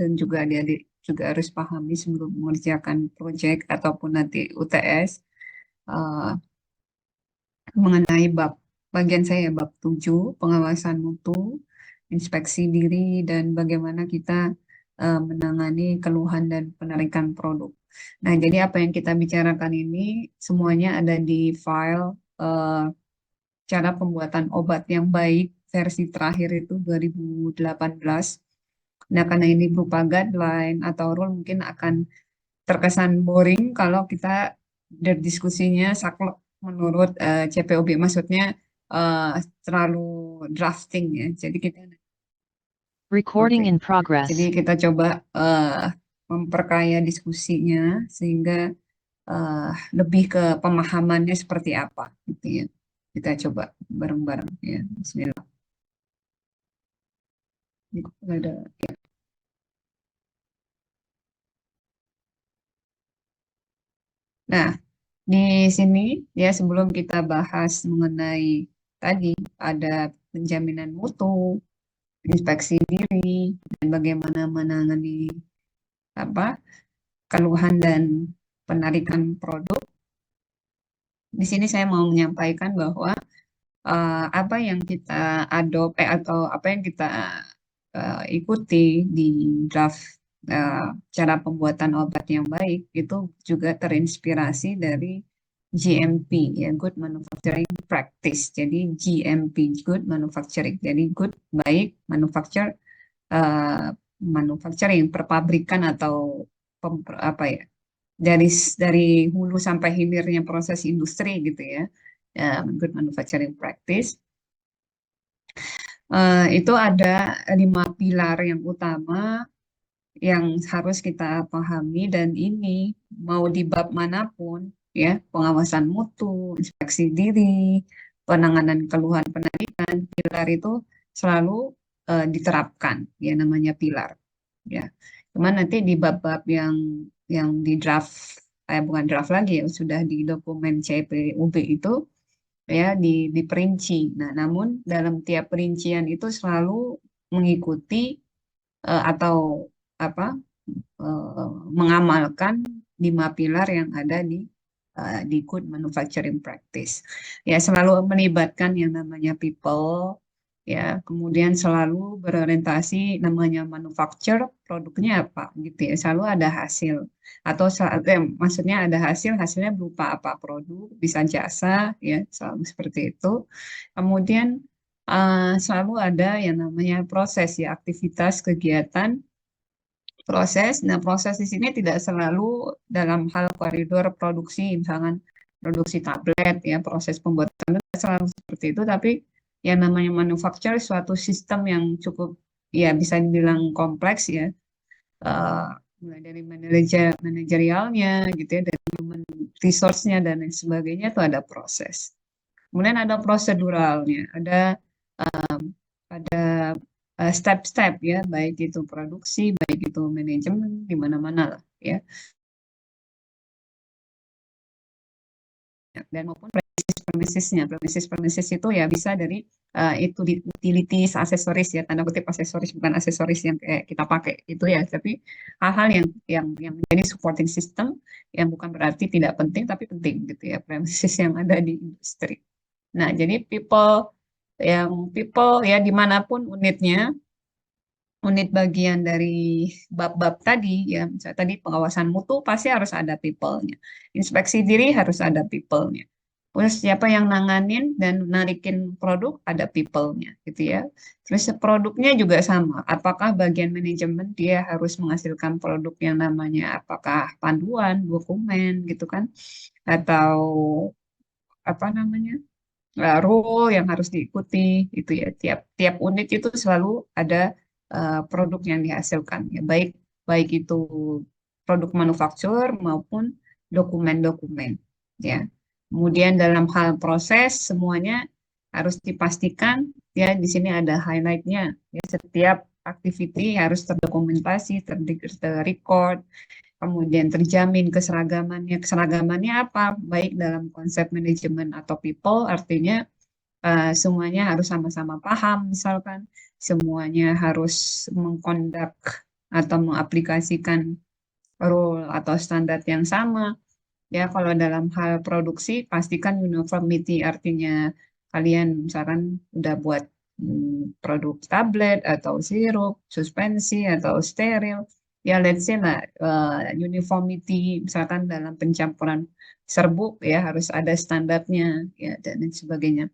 dan juga adik-adik juga harus pahami sebelum mengerjakan proyek ataupun nanti UTS mengenai bagian saya bab 7 pengawasan mutu, inspeksi diri dan bagaimana kita menangani keluhan dan penarikan produk. Nah, jadi apa yang kita bicarakan ini semuanya ada di file cara pembuatan obat yang baik versi terakhir itu 2018. Nah, karena ini berupa guideline atau rule mungkin akan terkesan boring kalau kita berdiskusinya saklek menurut CPOB, maksudnya eh, terlalu drafting ya. Jadi kita Recording Oke. in Jadi progress. kita coba memperkaya diskusinya sehingga lebih ke pemahamannya seperti apa gitu ya. Kita coba bareng-bareng ya. Bismillah. Ini ada. Nah, di sini ya sebelum kita bahas mengenai tadi ada penjaminan mutu, inspeksi diri, dan bagaimana menangani apa keluhan dan penarikan produk. Di sini saya mau menyampaikan bahwa apa yang kita atau apa yang kita ikuti di draft cara pembuatan obat yang baik itu juga terinspirasi dari GMP ya, Good Manufacturing Practice. Jadi GMP, Good Manufacturing. Jadi good baik uh, manufacturing perpabrikan atau apa ya, dari dari hulu sampai hilirnya proses industri gitu ya. Good Manufacturing Practice. Itu ada 5 pilar yang utama yang harus kita pahami dan ini mau di bab manapun ya, pengawasan mutu, inspeksi diri, penanganan keluhan penarikan, pilar itu selalu diterapkan ya, namanya pilar ya. Cuman nanti di bab-bab yang di draft bukan draft lagi ya, sudah di dokumen CPUB itu ya diperinci. Nah, namun dalam tiap perincian itu selalu mengikuti atau apa mengamalkan 5 pilar yang ada di Good Manufacturing Practice. Ya, selalu melibatkan yang namanya people, ya, kemudian selalu berorientasi namanya manufacture, produknya apa gitu ya, selalu ada hasil atau maksudnya ada hasilnya berupa apa, produk, bisa jasa, ya, selalu seperti itu. Kemudian selalu ada yang namanya proses ya, aktivitas, kegiatan, proses. Nah, proses di sini tidak selalu dalam hal koridor produksi, misalkan produksi tablet ya, proses pembuatan tidak selalu seperti itu, tapi yang namanya manufacture suatu sistem yang cukup ya bisa dibilang kompleks ya, eh, mulai dari manajerialnya gitu ya, dari human resource-nya dan lain sebagainya itu ada proses. Kemudian ada proseduralnya, ada step-step ya, baik itu produksi, baik itu manajemen, di mana-mana lah ya. Dan maupun premises itu ya bisa dari itu utilities, aksesoris ya, tanda kutip aksesoris, bukan aksesoris yang kayak kita pakai itu ya, tapi hal-hal yang menjadi supporting system yang bukan berarti tidak penting tapi penting gitu ya, premises yang ada di industri. Nah, jadi people ya dimanapun unit bagian dari bab-bab tadi ya, misalnya tadi pengawasan mutu pasti harus ada people-nya, inspeksi diri harus ada people-nya, terus siapa yang nanganin dan narikin produk ada people-nya gitu ya, terus produknya juga sama, apakah bagian manajemen dia harus menghasilkan produk yang namanya apakah panduan dokumen gitu kan, atau apa namanya rule yang harus diikuti itu ya, tiap tiap unit itu selalu ada produk yang dihasilkan ya, baik baik itu produk manufaktur maupun dokumen-dokumen ya. Kemudian dalam hal proses semuanya harus dipastikan ya, di sini ada highlightnya ya, setiap activity harus terdokumentasi, terrecord, kemudian terjamin keseragamannya. Keseragamannya apa? Baik dalam konsep manajemen atau people, artinya semuanya harus sama-sama paham, misalkan semuanya harus mengkondak atau mengaplikasikan rule atau standar yang sama. Ya, kalau dalam hal produksi, pastikan uniformity, artinya kalian misalkan udah buat produk tablet atau sirup, suspensi atau steril. Ya, let's say lah, uniformity, misalkan dalam pencampuran serbuk, ya harus ada standarnya, ya, dan lain sebagainya.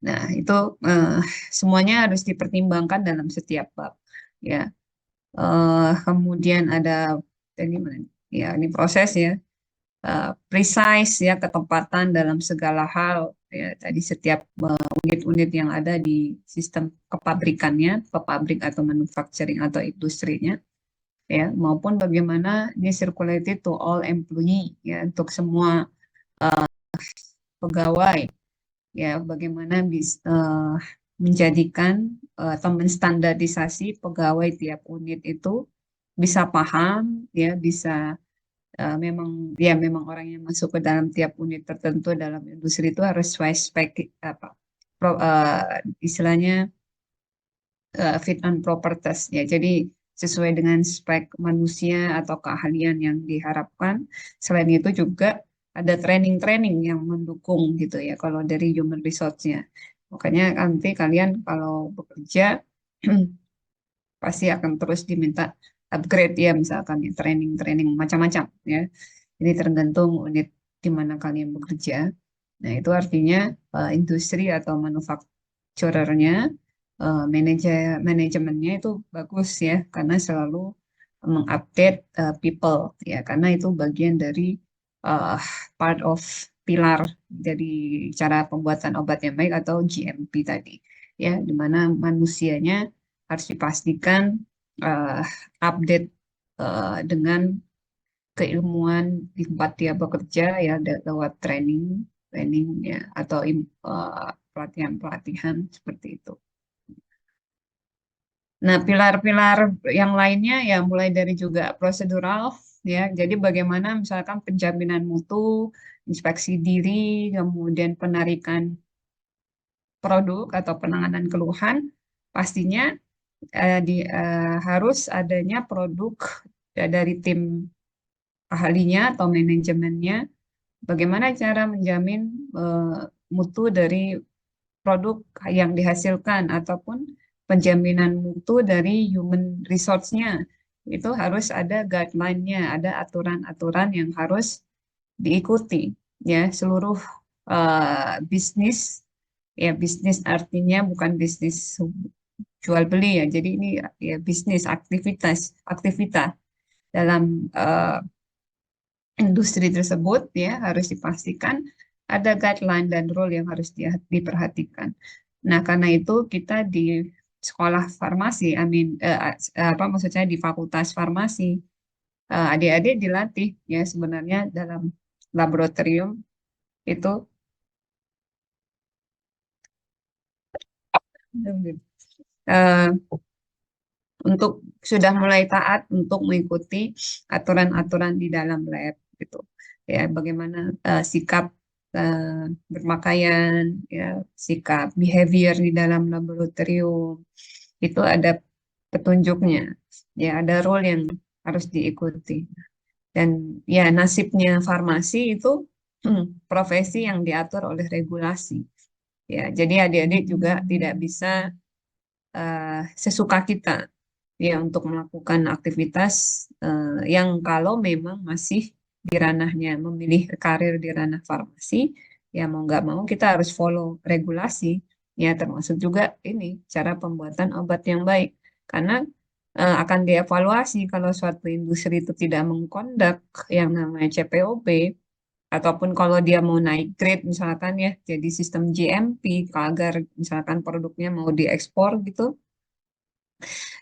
Nah, itu semuanya harus dipertimbangkan dalam setiap bab. Ya, kemudian ada, ini mana? Ya, ini proses ya. Precise ya, ketepatan dalam segala hal ya, tadi setiap unit-unit yang ada di sistem kepabrikannya, ke pabrik atau manufacturing atau industrinya, ya, maupun bagaimana ini circulated to all employee ya, untuk semua pegawai, ya, bagaimana menjadikan atau menstandardisasi pegawai tiap unit itu bisa paham, ya, bisa memang, ya, memang orang yang masuk ke dalam tiap unit tertentu dalam industri itu harus sesuai spek, apa, istilahnya fit and proper test ya. Jadi sesuai dengan spek manusia atau keahlian yang diharapkan. Selain itu juga ada training-training yang mendukung gitu ya kalau dari human resource-nya. Makanya nanti kalian kalau bekerja pasti akan terus diminta upgrade ya, misalkan ya, training-training macam-macam ya. Jadi tergantung unit di mana kalian bekerja. Nah, itu artinya industri atau manufacturernya, manajemennya itu bagus ya, karena selalu mengupdate people ya, karena itu bagian dari uh, part of pilar dari cara pembuatan obat yang baik atau GMP tadi ya, di mana manusianya harus dipastikan uh, update dengan keilmuan di tempat dia bekerja ya, lewat training training ya, atau pelatihan-pelatihan seperti itu. Nah, pilar-pilar yang lainnya ya mulai dari juga prosedural ya. Jadi bagaimana misalkan penjaminan mutu, inspeksi diri, kemudian penarikan produk atau penanganan keluhan, pastinya harus adanya produk dari tim ahlinya atau manajemennya. Bagaimana cara menjamin mutu dari produk yang dihasilkan ataupun penjaminan mutu dari human resource-nya. Itu harus ada guideline-nya, ada aturan-aturan yang harus diikuti ya, seluruh bisnis ya, bisnis artinya bukan bisnis jual beli ya. Jadi ini ya bisnis, aktivitas dalam industri tersebut ya harus dipastikan ada guideline dan rule yang harus diperhatikan. Nah, karena itu kita di sekolah farmasi, apa maksudnya di fakultas farmasi, adik-adik dilatih ya sebenarnya dalam laboratorium itu eh, untuk sudah mulai taat untuk mengikuti aturan-aturan di dalam lab gitu ya, bagaimana sikap berpakaian ya, sikap behavior di dalam laboratorium itu ada petunjuknya ya, ada rule yang harus diikuti. Dan ya nasibnya farmasi itu profesi yang diatur oleh regulasi ya, jadi adik-adik juga tidak bisa sesuka kita ya untuk melakukan aktivitas yang kalau memang masih di ranahnya memilih karir di ranah farmasi, ya mau nggak mau kita harus follow regulasi ya, termasuk juga ini cara pembuatan obat yang baik, karena akan dievaluasi kalau suatu industri itu tidak mengkondak yang namanya CPOB, ataupun kalau dia mau naik grade misalkan ya jadi sistem GMP agar misalkan produknya mau diekspor gitu,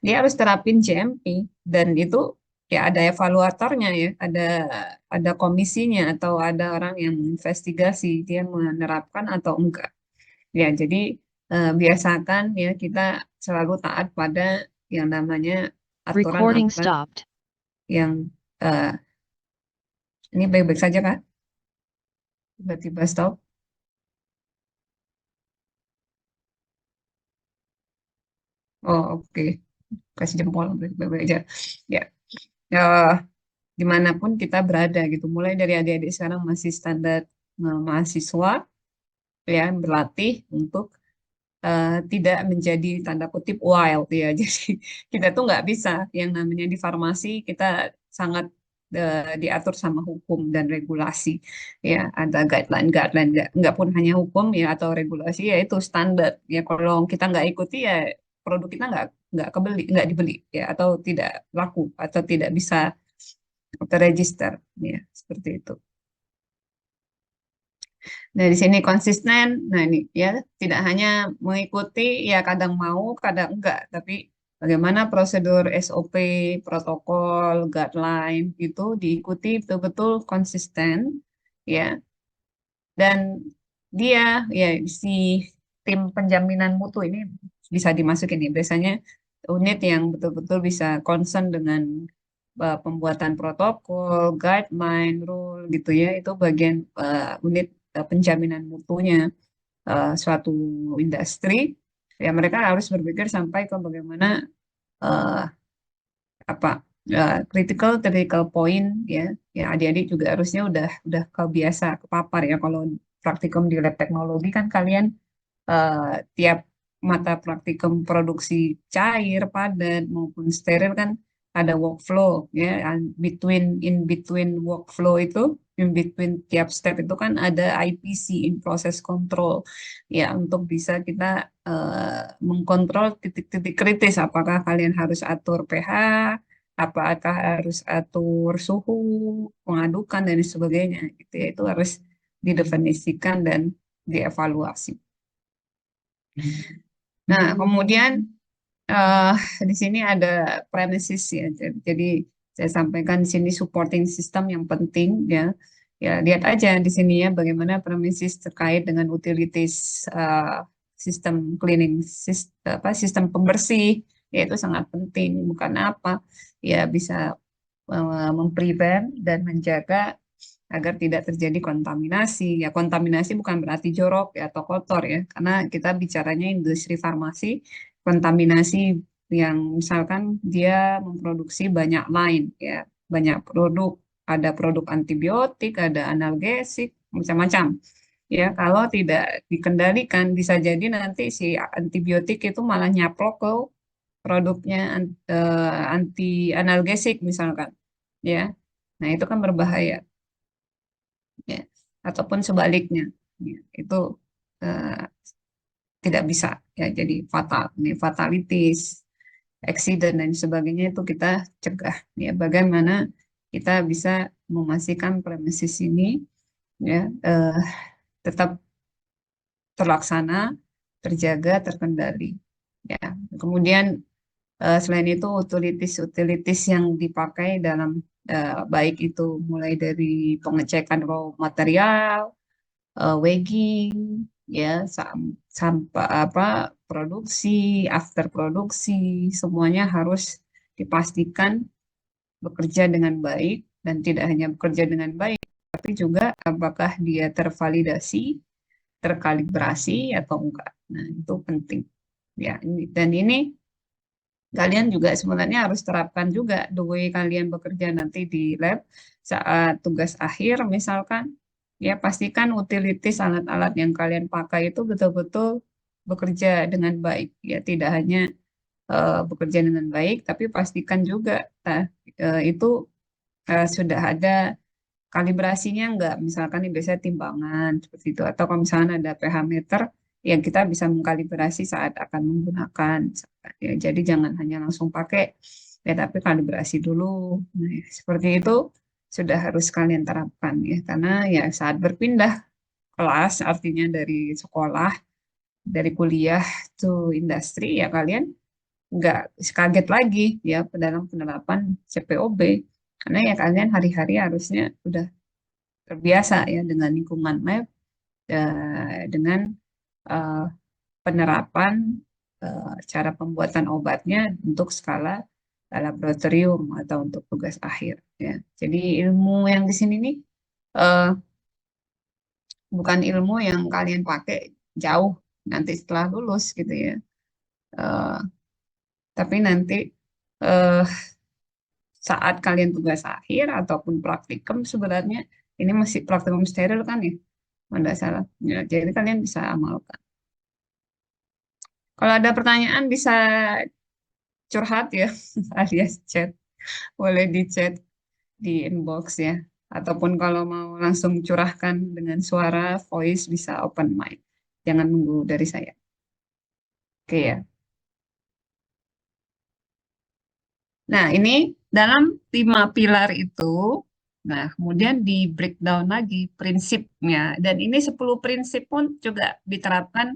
dia harus terapin GMP, dan itu ya ada evaluatornya ya, ada komisinya atau ada orang yang investigasi dia menerapkan atau enggak. Ya, jadi biasakan ya kita selalu taat pada yang namanya Recording aturan-aturan stopped. yang eh, ini baik-baik saja Kak? Tiba-tiba stop. Oh, oke. kasih jempol baik-baik aja. Ya, eh, dimanapun kita berada gitu. Mulai dari adik-adik sekarang masih standar mahasiswa, ya berlatih untuk tidak menjadi tanda kutip wild ya. Jadi kita tuh nggak bisa yang namanya di farmasi kita sangat diatur sama hukum dan regulasi ya, ada guideline nggak pun hanya hukum ya atau regulasi ya, itu standar ya, kalau kita nggak ikuti ya produk kita nggak dibeli ya, atau tidak laku atau tidak bisa terregister ya, seperti itu. Nah, di sini konsisten. Nah, ini ya tidak hanya mengikuti, ya kadang mau, kadang enggak, tapi bagaimana prosedur SOP, protokol, guideline itu diikuti betul-betul konsisten, ya. Dan dia ya si tim penjaminan mutu ini bisa dimasukin nih. Biasanya unit yang betul-betul bisa concern dengan pembuatan protokol, guideline, rule gitu ya. Itu bagian unit penjaminan mutunya suatu industri. Ya mereka harus berpikir sampai ke bagaimana eh, apa critical point ya. Ya adik-adik juga harusnya udah kebiasa kepapar ya, kalau praktikum di lab teknologi kan kalian eh, tiap mata praktikum produksi cair, padat maupun steril kan ada workflow ya, in between workflow itu, in between tiap step itu kan ada IPC, in process control ya, untuk bisa kita mengkontrol titik-titik kritis, apakah kalian harus atur pH, apakah harus atur suhu, pengadukan dan sebagainya gitu ya, itu harus didefinisikan dan dievaluasi. Nah, kemudian eh di sini ada premises ya. Jadi saya sampaikan di sini supporting system yang penting ya. Ya, lihat aja di sini ya bagaimana premises terkait dengan utilities sistem cleaning, sistem pembersih, ya itu sangat penting. Bukan apa? Ya bisa memprevent dan menjaga agar tidak terjadi kontaminasi. Ya, kontaminasi bukan berarti jorok ya, atau kotor ya, karena kita bicaranya industri farmasi, kontaminasi yang misalkan dia memproduksi banyak line ya, banyak produk, ada produk antibiotik, ada analgesik, macam-macam. Ya, kalau tidak dikendalikan bisa jadi nanti si antibiotik itu malah nyaplok ke produknya anti analgesik misalkan. Ya. Nah, itu kan berbahaya ya, ataupun sebaliknya ya, itu eh, tidak bisa ya, jadi fatal, ini fatalities, accident dan sebagainya itu kita cegah ya, bagaimana kita bisa memastikan premises ini ya tetap terlaksana, terjaga, terkendali ya. Kemudian selain itu utilities yang dipakai dalam baik itu mulai dari pengecekan raw material, weighing ya, sampai apa produksi, after produksi, semuanya harus dipastikan bekerja dengan baik, dan tidak hanya bekerja dengan baik tapi juga apakah dia tervalidasi, terkalibrasi atau enggak. Nah, itu penting ya. Dan ini kalian juga sebenarnya harus terapkan juga the way kalian bekerja nanti di lab saat tugas akhir misalkan. Ya, pastikan utilities alat-alat yang kalian pakai itu betul-betul bekerja dengan baik. Ya, tidak hanya bekerja dengan baik, tapi pastikan juga itu sudah ada kalibrasinya enggak. Misalkan ini biasanya timbangan seperti itu. Atau kalau misalnya ada pH meter, yang kita bisa mengkalibrasi saat akan menggunakan. Ya, jadi jangan hanya langsung pakai, ya tapi kalibrasi dulu. Nah, ya, seperti itu sudah harus kalian terapkan ya. Karena ya saat berpindah kelas, artinya dari sekolah, dari kuliah to industri, ya kalian nggak kaget lagi ya dalam penerapan CPOB. Karena ya kalian hari-hari harusnya udah terbiasa ya dengan lingkungan lab, dengan eh, penerapan cara pembuatan obatnya untuk skala laboratorium atau untuk tugas akhir ya. Jadi ilmu yang di sini nih eh, bukan ilmu yang kalian pakai jauh nanti setelah lulus gitu ya. Eh, Tapi nanti eh, saat kalian tugas akhir ataupun praktikum sebenarnya ini masih praktikum steril kan ya, kalau nggak salah. Ya, jadi kalian bisa amalkan. Kalau ada pertanyaan bisa curhat ya, alias chat. Boleh di chat di inbox ya. Ataupun kalau mau langsung curahkan dengan suara, voice bisa open mic. Jangan nunggu dari saya. Oke ya. Nah, ini dalam 5 pilar itu, nah kemudian di breakdown lagi prinsipnya. Dan ini 10 prinsip pun juga diterapkan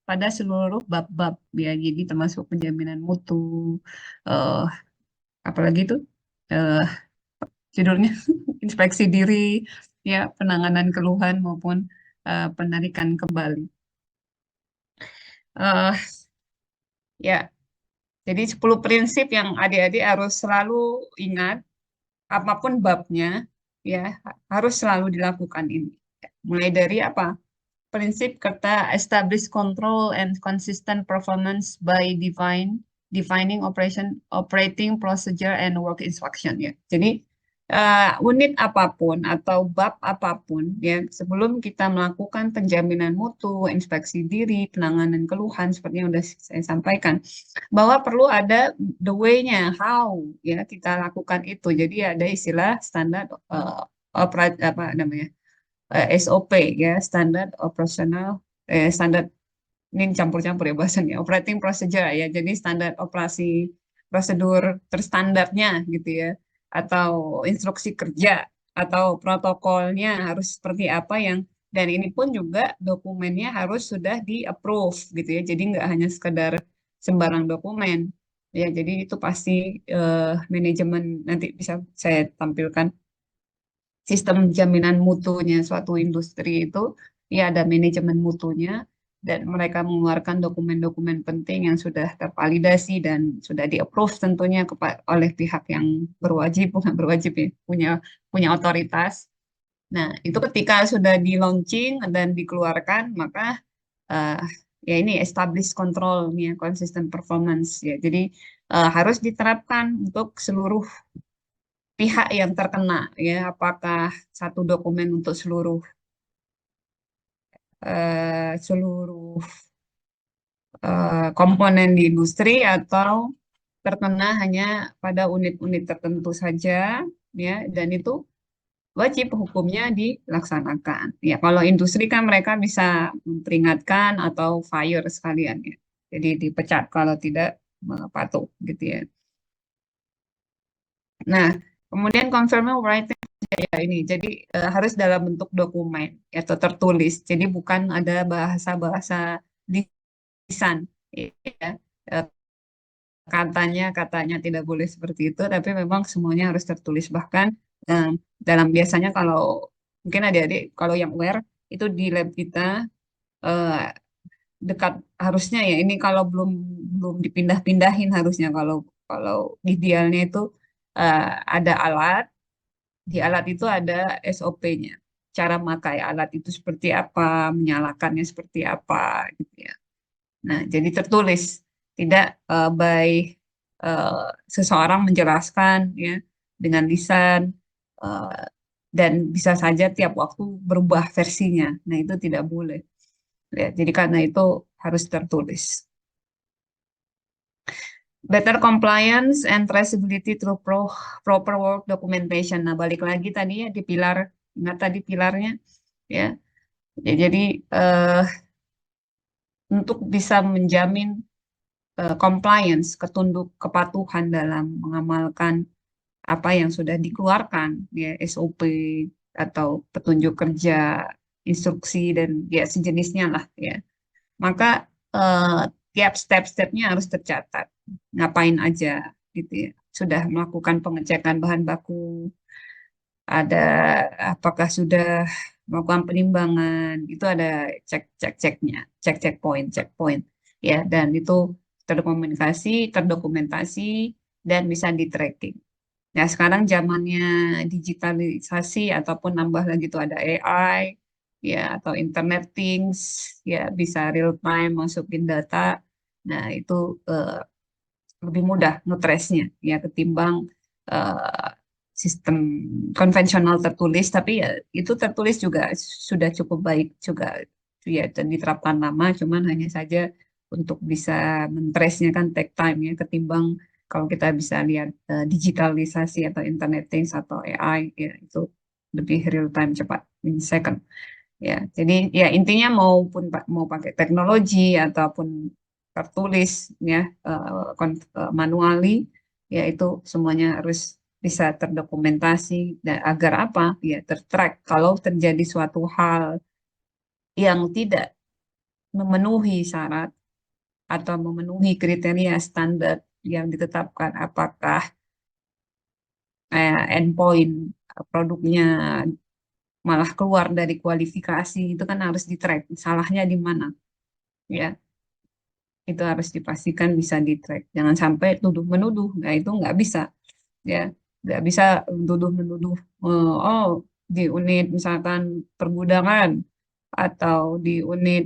pada seluruh bab-bab ya. Jadi termasuk penjaminan mutu, eh, apalagi itu eh, judulnya inspeksi diri, ya penanganan keluhan maupun penarikan kembali. Eh, ya, jadi 10 prinsip yang adik-adik harus selalu ingat apapun babnya ya harus selalu dilakukan ini. Mulai dari apa? Prinsip kata establish control and consistent performance by defining operating procedure and work instruction ya. Jadi unit apapun atau bab apapun ya sebelum kita melakukan penjaminan mutu, inspeksi diri, penanganan keluhan seperti yang sudah saya sampaikan bahwa perlu ada the way-nya, how ya kita lakukan itu. Jadi ada istilah standar apa namanya SOP ya, standar ini campur-campur ya bahasanya, operating procedure ya. Jadi standar operasi prosedur terstandarnya gitu ya, atau instruksi kerja atau protokolnya harus seperti apa yang dan ini pun juga dokumennya harus sudah di approve gitu ya. Jadi nggak hanya sekedar sembarang dokumen. Ya, jadi itu pasti manajemen nanti bisa saya tampilkan sistem jaminan mutunya suatu industri itu ya ada manajemen mutunya dan mereka mengeluarkan dokumen-dokumen penting yang sudah tervalidasi dan sudah di-approve tentunya oleh pihak yang berwajib bukan berwajib ya punya punya otoritas. Nah, itu ketika sudah di-launching dan dikeluarkan maka eh, ya ini establish control-nya consistent performance ya. Jadi harus diterapkan untuk seluruh pihak yang terkena ya apakah satu dokumen untuk seluruh komponen di industri atau terkena hanya pada unit-unit tertentu saja ya dan itu wajib hukumnya dilaksanakan ya kalau industri kan mereka bisa memperingatkan atau fire sekalian ya jadi dipecat kalau tidak patuh gitu ya. Nah kemudian confirming writing ya ini. Jadi harus dalam bentuk dokumen atau tertulis. Jadi bukan ada bahasa-bahasa lisan. Ya. Eh, katanya tidak boleh seperti itu, tapi memang semuanya harus tertulis. Bahkan eh, dalam biasanya kalau mungkin adik-adik kalau yang aware itu di lab kita eh, dekat harusnya ya ini kalau belum belum dipindah-pindahin harusnya kalau kalau idealnya itu eh, ada alat di alat itu ada SOP-nya. Cara memakai alat itu seperti apa, menyalakannya seperti apa, gitu ya. Nah, jadi tertulis, tidak by eh, seseorang menjelaskan ya dengan lisan eh, dan bisa saja tiap waktu berubah versinya. Nah, itu tidak boleh. Ya, jadi karena itu harus tertulis. Better compliance and traceability through proper work documentation. Nah, balik lagi tadi ya di pilar, ingat tadi pilarnya ya. Ya, jadi eh, untuk bisa menjamin compliance, kepatuhan dalam mengamalkan apa yang sudah dikeluarkan ya SOP atau petunjuk kerja, instruksi dan ya sejenisnya lah ya. Maka eh, tiap step-stepnya harus tercatat. Ngapain aja gitu ya. Sudah melakukan pengecekan bahan baku, ada apakah sudah melakukan penimbangan, itu ada cek-cek-ceknya, cek-cek check point ya dan itu terdokumentasi dan bisa di tracking. Nah, sekarang zamannya digitalisasi ataupun nambah lagi itu ada AI ya atau Internet Things ya bisa real time masukin data. Nah, itu lebih mudah ngetrace-nya ya ketimbang eh, sistem konvensional tertulis, tapi ya itu tertulis juga sudah cukup baik juga ya dan diterapkan lama, cuman hanya saja untuk bisa men-trace-nya kan take time ya ketimbang kalau kita bisa lihat digitalisasi atau Internet Things atau AI ya itu lebih real time cepat in second. Ya, jadi ya intinya maupun mau pakai teknologi ataupun tertulis ya manually ya itu semuanya harus bisa terdokumentasi dan agar apa? Ya tertrack kalau terjadi suatu hal yang tidak memenuhi syarat atau memenuhi kriteria standar yang ditetapkan apakah endpoint produknya malah keluar dari kualifikasi itu kan harus di-track salahnya di mana ya itu harus dipastikan bisa di-track. Jangan sampai tuduh-menuduh. Nah, itu nggak bisa. Ya, nggak bisa tuduh-menuduh. Oh, di unit misalkan pergudangan atau di unit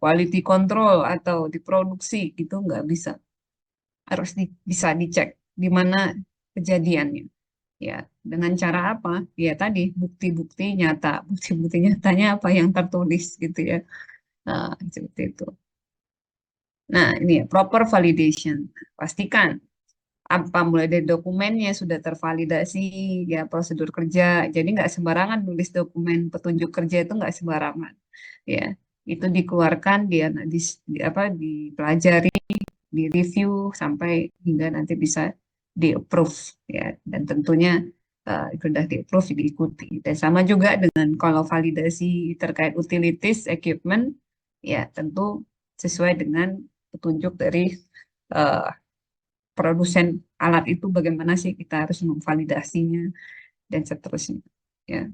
quality control atau di produksi itu nggak bisa. Harus bisa dicek di mana kejadiannya. Ya, dengan cara apa? Ya tadi bukti-bukti nyata. Bukti-bukti nyatanya apa yang tertulis gitu ya. Nah, seperti itu. Nah, ini ya, proper validation. Pastikan apa mulai dari dokumennya sudah tervalidasi, ya prosedur kerja. Jadi nggak sembarangan nulis dokumen petunjuk kerja itu nggak sembarangan. Ya, itu dikeluarkan, dia apa dipelajari, direview sampai hingga nanti bisa di-approve ya. Dan tentunya itu sudah di-approve diikuti. Dan sama juga dengan kalau validasi terkait utilities equipment, ya tentu sesuai dengan petunjuk dari eh, produsen alat itu bagaimana sih kita harus memvalidasinya dan seterusnya. Ya.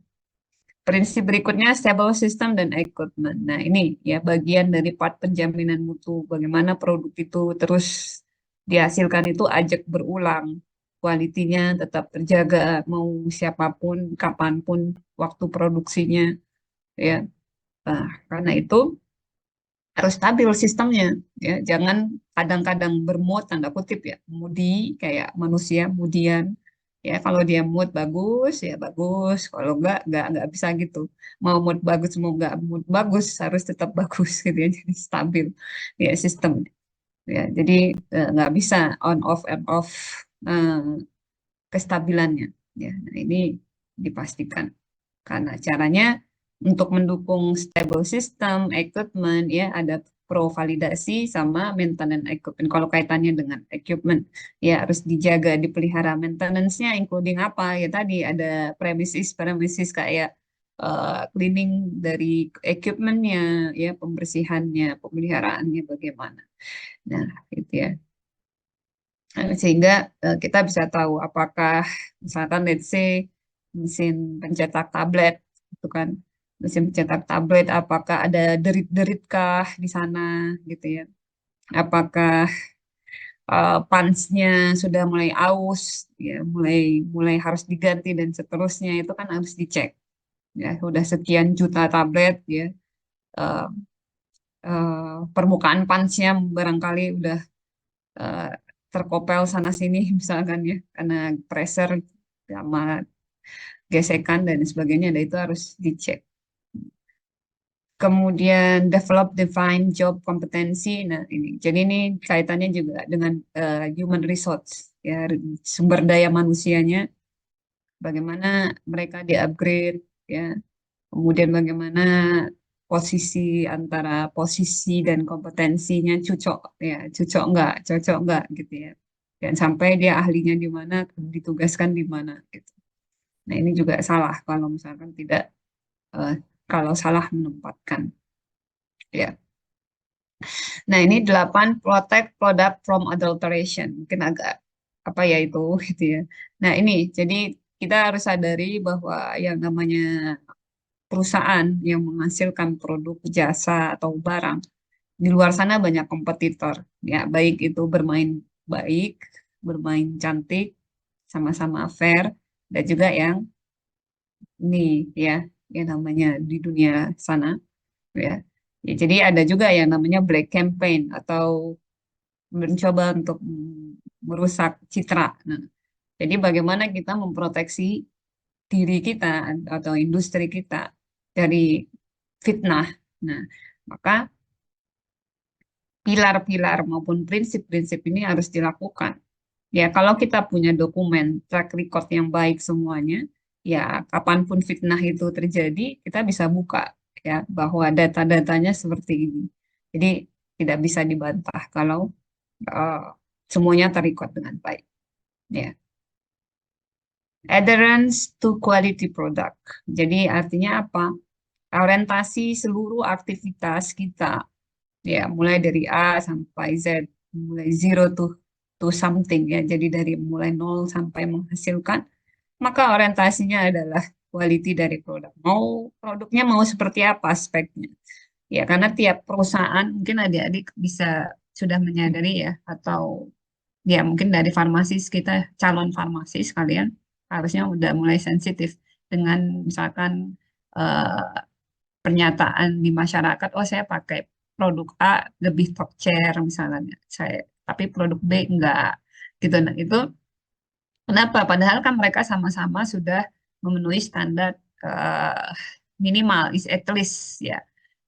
Prinsip berikutnya stable system dan equipment. Nah, ini ya bagian dari part penjaminan mutu. Bagaimana produk itu terus dihasilkan itu ajak berulang. Kualitinya tetap terjaga mau siapapun, kapanpun waktu produksinya ya. Nah, karena itu harus stabil sistemnya ya jangan kadang-kadang bermood tanda kutip ya moody kayak manusia kemudian ya kalau dia mood bagus ya bagus kalau enggak bisa gitu mau mood bagus mau enggak mood bagus harus tetap bagus gitu ya jadi stabil ya sistem ya jadi nggak bisa on off eh, kestabilannya ya nah, ini dipastikan karena caranya untuk mendukung stable system, equipment, ya ada pro validasi sama maintenance equipment. Kalau kaitannya dengan equipment, ya harus dijaga, dipelihara maintenance-nya, including apa? Ya tadi ada premises kayak cleaning dari equipment-nya, ya pembersihannya, pemeliharaannya bagaimana. Nah, gitu ya. Sehingga kita bisa tahu apakah misalkan let's say mesin pencetak tablet itu kan mesin pencetak tablet apakah ada derit-derit kah di sana gitu ya apakah punch-nya sudah mulai aus ya mulai mulai harus diganti dan seterusnya itu kan harus dicek ya udah sekian juta tablet ya eh, permukaan punch-nya barangkali udah eh, terkopel sana sini misalkan ya karena pressure sama gesekan dan sebagainya dan itu harus dicek. Kemudian develop define job kompetensi. Nah, ini. Jadi ini kaitannya juga dengan human resource ya sumber daya manusianya bagaimana mereka di-upgrade ya. Kemudian bagaimana posisi antara posisi dan kompetensinya cocok enggak gitu ya. Dan sampai dia ahlinya di mana, ditugaskan di mana gitu. Nah, ini juga salah kalau misalkan tidak eh, kalau salah menempatkan ya. Nah, ini 8 protect product from adulteration. Mungkin agak apa ya itu gitu ya. Nah, ini jadi kita harus sadari bahwa yang namanya perusahaan yang menghasilkan produk, jasa atau barang di luar sana banyak kompetitor. Ya, baik itu bermain baik, bermain cantik, sama-sama fair dan juga yang ini ya yang namanya di dunia sana ya. Ya, jadi ada juga yang namanya black campaign atau mencoba untuk merusak citra. Nah, jadi bagaimana kita memproteksi diri kita atau industri kita dari fitnah. Nah, maka pilar-pilar maupun prinsip-prinsip ini harus dilakukan. Ya, kalau kita punya dokumen track record yang baik semuanya, ya kapanpun fitnah itu terjadi, kita bisa buka ya bahwa data-datanya seperti ini. Jadi tidak bisa dibantah kalau eh, semuanya terrecord dengan baik. Ya, adherence to quality product. Jadi artinya apa? Orientasi seluruh aktivitas kita, ya mulai dari A sampai Z, mulai zero to something ya. Jadi dari mulai nol sampai menghasilkan, maka orientasinya adalah quality dari produk. Mau produknya mau seperti apa speknya. Ya, karena tiap perusahaan mungkin adik-adik bisa sudah menyadari ya, atau ya mungkin dari farmasis kita calon farmasis kalian harusnya udah mulai sensitif dengan misalkan eh, pernyataan di masyarakat, oh saya pakai produk A lebih top chair misalnya, tapi produk B enggak gitu. Nah, itu kenapa? Padahal kan mereka sama-sama sudah memenuhi standar eh, minimal is at least ya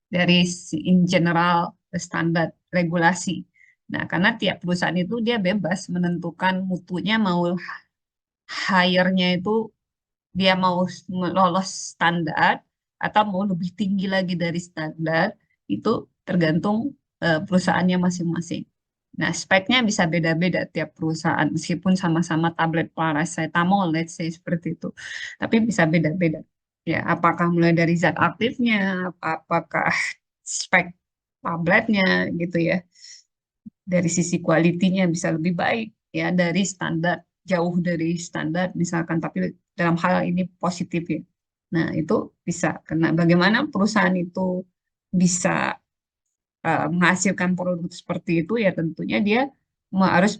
dari in general standar regulasi. Nah, karena tiap perusahaan itu dia bebas menentukan mutunya mau hire-nya itu dia mau lolos standar atau mau lebih tinggi lagi dari standar, itu tergantung perusahaannya masing-masing. Nah, speknya bisa beda-beda tiap perusahaan, meskipun sama-sama tablet paracetamol, let's say seperti itu. Tapi bisa beda-beda. Ya, apakah mulai dari zat aktifnya, apakah spek tabletnya gitu ya. Dari sisi kualitinya bisa lebih baik ya dari standar, jauh dari standar misalkan, tapi dalam hal ini positif ya. Nah, itu bisa karena bagaimana perusahaan itu bisa menghasilkan produk seperti itu ya tentunya dia harus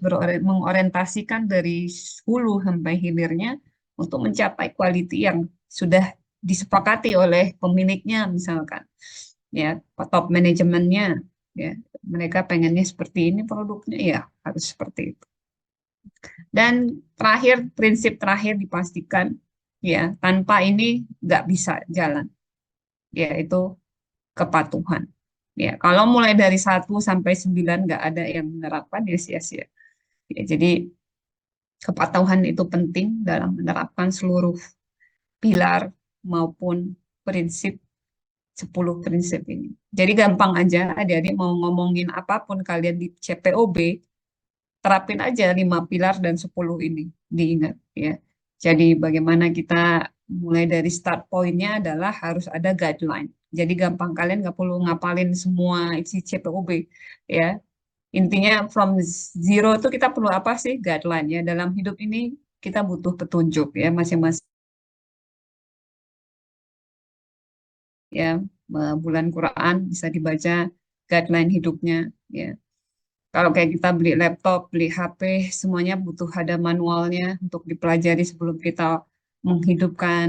mengorientasikan dari hulu sampai hilirnya untuk mencapai quality yang sudah disepakati oleh pemiliknya misalkan ya, top manajemennya ya, mereka pengennya seperti ini produknya ya harus seperti itu. Dan terakhir, prinsip terakhir dipastikan ya tanpa ini nggak bisa jalan, yaitu kepatuhan. Ya, kalau mulai dari 1 sampai 9 nggak ada yang menerapkan ya sia-sia. Ya, jadi kepatuhan itu penting dalam menerapkan seluruh pilar maupun prinsip 10 prinsip ini. Jadi gampang aja adik-adik mau ngomongin apapun kalian di CPOB, terapin aja 5 pilar dan 10 ini, diingat ya. Jadi bagaimana kita mulai dari start pointnya adalah harus ada guideline. Jadi gampang, kalian nggak perlu ngapalin semua isi CPOB ya. Intinya from zero itu kita perlu apa sih? Guideline ya. Dalam hidup ini kita butuh petunjuk ya masing-masing ya. Bulan Quran bisa dibaca guideline hidupnya ya. Kalau kayak kita beli laptop, beli HP, semuanya butuh ada manualnya untuk dipelajari sebelum kita menghidupkan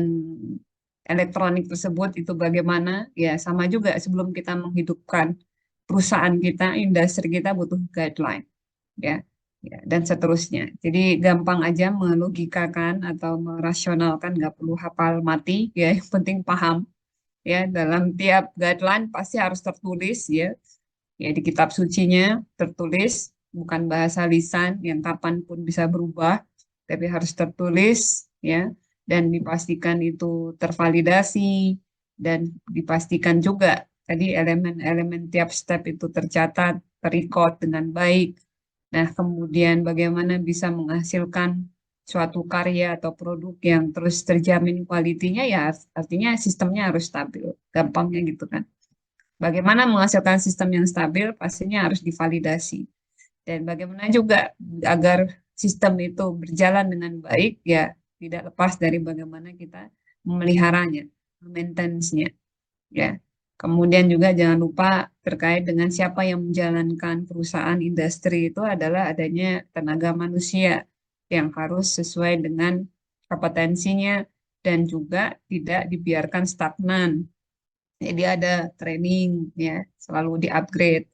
elektronik tersebut itu bagaimana. Ya, sama juga sebelum kita menghidupkan perusahaan kita, industri kita butuh guideline. Ya, ya, dan seterusnya. Jadi gampang aja melogikakan atau merasionalkan, nggak perlu hafal mati, ya, yang penting paham. Ya, dalam tiap guideline pasti harus tertulis ya, ya di kitab sucinya tertulis, bukan bahasa lisan yang kapanpun bisa berubah, tapi harus tertulis ya, dan dipastikan itu tervalidasi dan dipastikan juga tadi elemen-elemen tiap step itu tercatat, terrecord dengan baik. Nah, kemudian bagaimana bisa menghasilkan suatu karya atau produk yang terus terjamin kualitinya ya artinya sistemnya harus stabil. Gampangnya gitu kan. Bagaimana menghasilkan sistem yang stabil, pastinya harus divalidasi. Dan bagaimana juga agar sistem itu berjalan dengan baik, ya tidak lepas dari bagaimana kita memeliharanya, maintenance-nya. Ya. Kemudian juga jangan lupa terkait dengan siapa yang menjalankan perusahaan industri itu adalah adanya tenaga manusia yang harus sesuai dengan kompetensinya dan juga tidak dibiarkan stagnan. Jadi ada training ya, selalu di-upgrade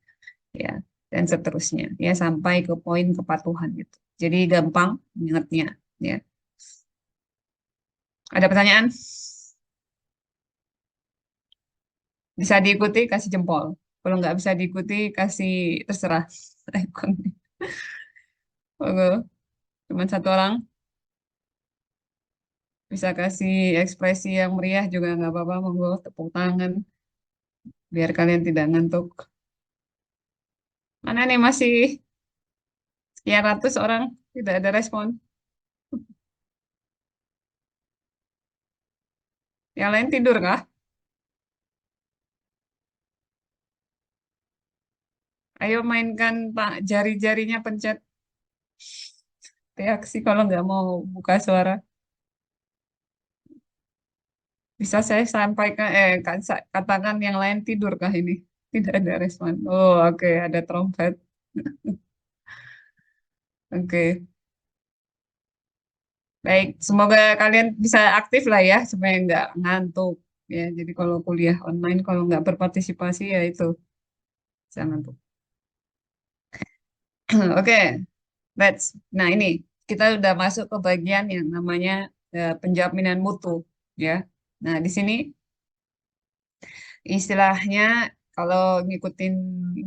ya. dan seterusnya ya sampai ke poin kepatuhan gitu. Jadi gampang ingatnya ya. Ada pertanyaan? Bisa diikuti kasih jempol. Kalau nggak bisa diikuti kasih terserah. Oke, cuma satu orang bisa kasih ekspresi yang meriah juga nggak apa-apa. Monggo tepuk tangan biar kalian tidak ngantuk. Mana nih masih sekian ratus orang tidak ada respon. Yang lain tidur kah? Ayo mainkan Pak jari-jarinya pencet reaksi kalau nggak mau buka suara. Bisa saya sampaikan, katakan yang lain tidur kah ini? Tidak ada respon. Oh, oke, ada trompet. Oke, baik. Semoga kalian bisa aktif lah ya, supaya nggak ngantuk. Ya, jadi kalau kuliah online, kalau nggak berpartisipasi ya itu bisa ngantuk. Oke, nah ini kita udah masuk ke bagian yang namanya penjaminan mutu, ya. Nah, di sini istilahnya kalau ngikutin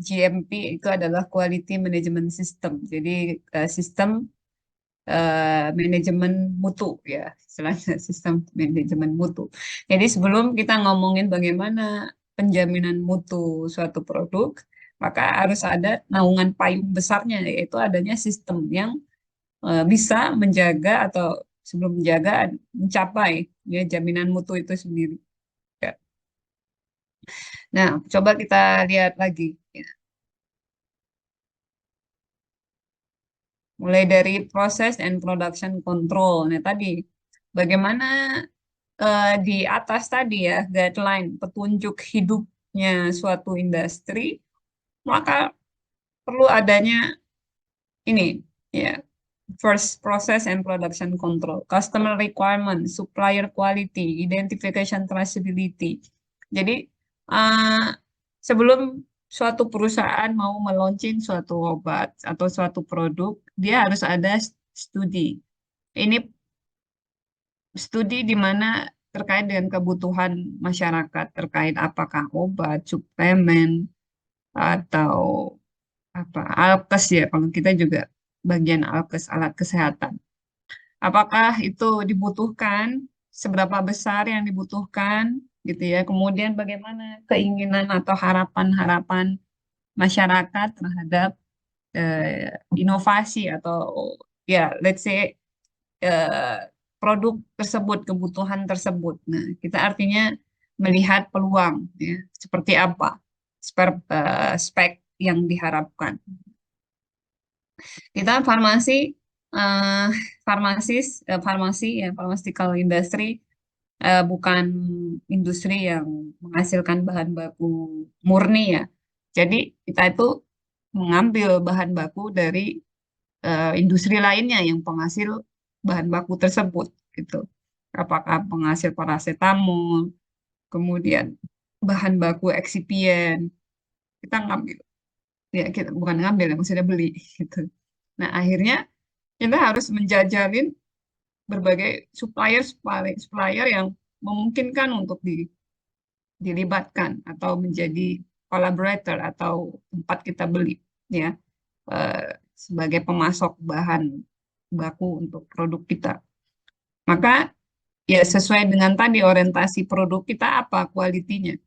GMP itu adalah Quality Management System. Jadi sistem manajemen mutu ya, istilahnya sistem manajemen mutu. Jadi sebelum kita ngomongin bagaimana penjaminan mutu suatu produk, maka harus ada naungan payung besarnya, yaitu adanya sistem yang bisa menjaga atau sebelum menjaga mencapai ya jaminan mutu itu sendiri. Ya. Nah, coba kita lihat lagi. Ya. Mulai dari proses and production control. Nah, tadi bagaimana di atas tadi ya guideline petunjuk hidupnya suatu industri, maka perlu adanya ini ya first process and production control, customer requirement, supplier quality, identification traceability. Jadi uh, sebelum suatu perusahaan mau meluncurkan suatu obat atau suatu produk, dia harus ada studi. Ini studi di mana terkait dengan kebutuhan masyarakat terkait apakah obat, suplemen, atau apa alkes ya. Kalau kita juga bagian alkes, alat kesehatan. Apakah itu dibutuhkan, seberapa besar yang dibutuhkan, gitu ya. Kemudian bagaimana keinginan atau harapan-harapan masyarakat terhadap inovasi atau ya let's say eh, produk tersebut, kebutuhan tersebut. Nah, kita artinya melihat peluang, ya, seperti apa spek yang diharapkan. Kita eh, farmasi ya, pharmaceutical industry bukan industri yang menghasilkan bahan baku murni ya. Jadi kita itu mengambil bahan baku dari industri lainnya yang penghasil bahan baku tersebut gitu. Apakah penghasil paracetamol, kemudian bahan baku eksipien, kita ngambil ya kita bukan ngambil ya maksudnya beli gitu. Nah, akhirnya kita harus menjajalin berbagai supplier yang memungkinkan untuk dilibatkan atau menjadi collaborator atau tempat kita beli ya eh, sebagai pemasok bahan baku untuk produk kita. Maka ya sesuai dengan tadi orientasi produk kita apa kualitinya.